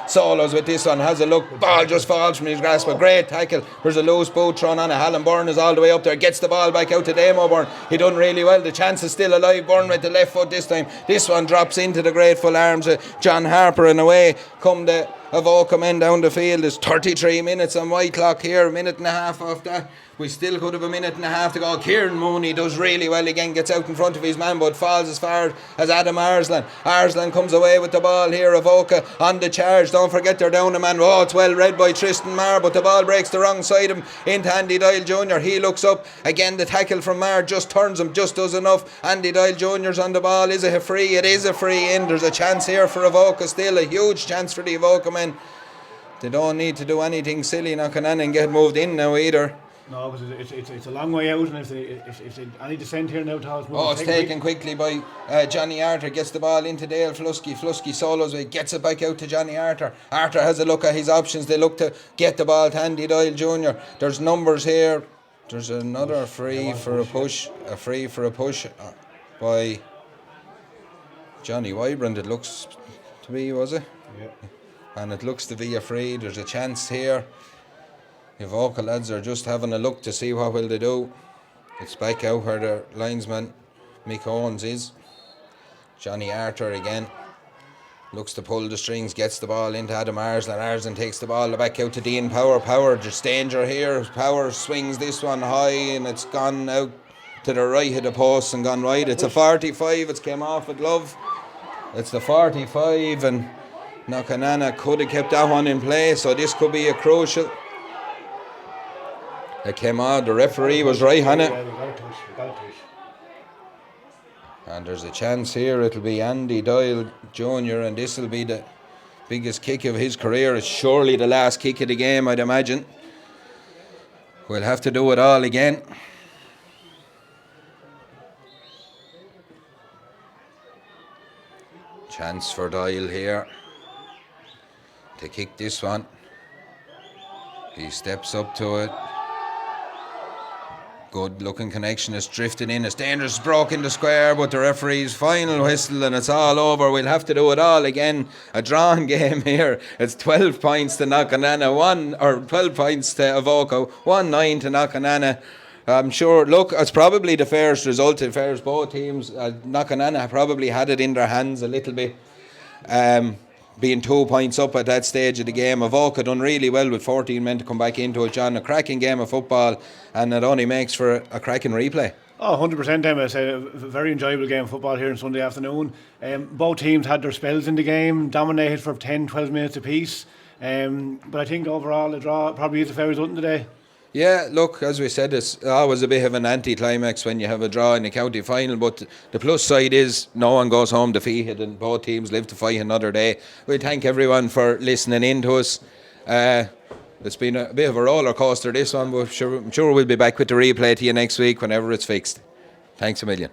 solos with this one, has a look, ball just falls from his grasp, a great tackle. There's a loose boot thrown on it. Alan Byrne is all the way up there, gets the ball back out to Damo Byrne. He done really well, the chance is still alive. Byrne with the left foot this time. This one drops into the grateful arms of John Harper, and away come the Avoca men down the field. There's 33 minutes on my clock here, a minute and a half off that. We still could have a minute and a half to go. Kieran Mooney does really well again, gets out in front of his man, but falls as far as Adam Arslan. Arslan comes away with the ball here. Avoca on the charge. Don't forget they're down a man. Oh, it's well read by Tristan Marr, but the ball breaks the wrong side of him into Andy Doyle Jr. He looks up. Again, the tackle from Marr just turns him, just does enough. Andy Doyle Jr.'s on the ball. Is it a free? It is a free in. There's a chance here for Avoca still. A huge chance for the Avoca men. They don't need to do anything silly, Knockananna, and get moved in now either. No, because it's a long way out, and if they any descent here now, it's taken quickly by Johnny Arthur. Gets the ball into Dale Flusky. Flusky solos it, gets it back out to Johnny Arthur. Arthur has a look at his options. They look to get the ball to Andy Doyle Jr. There's numbers here. There's another free for a push. A free for a push by Johnny Wybrand, it looks to be, was it? Yeah. And it looks to be a free. There's a chance here. The Avoca lads are just having a look to see what will they do. It's back out where the linesman Mick Owens is. Johnny Arthur again looks to pull the strings, gets the ball into Adam Arslan. Arslan takes the ball back out to Dean Power. Power, there's danger here. Power swings this one high and it's gone out to the right of the post and gone wide. It's a 45. It's came off a glove. It's the 45, and Knockananna could have kept that one in play, so this could be a crucial. It came out, the referee was right on it. And there's a chance here, it'll be Andy Doyle Jr. and this will be the biggest kick of his career. It's surely the last kick of the game, I'd imagine. We'll have to do it all again. Chance for Doyle here to kick this one. He steps up to it. Good looking connection, it's drifted in, it's dangerous, broken the square, but the referee's final whistle and it's all over. We'll have to do it all again. A drawn game here. It's 12 points to Knockananna, 12 points to Avoca, 1-9 to Knockananna. I'm sure, look, it's probably the fairest result. It fairs both teams. Knockananna probably had it in their hands a little bit. Being 2 points up at that stage of the game. Avoca done really well with 14 men to come back into it, John. A cracking game of football, and it only makes for a cracking replay. Oh, 100%, Emma. It's a very enjoyable game of football here on Sunday afternoon. Both teams had their spells in the game, dominated for 10-12 minutes apiece. But I think overall the draw probably is a fair result today. Yeah, look, as we said, it's always a bit of an anti-climax when you have a draw in the county final, but the plus side is no one goes home defeated and both teams live to fight another day. We thank everyone for listening in to us. It's been a bit of a roller coaster this one, but I'm sure we'll be back with the replay to you next week whenever it's fixed. Thanks a million.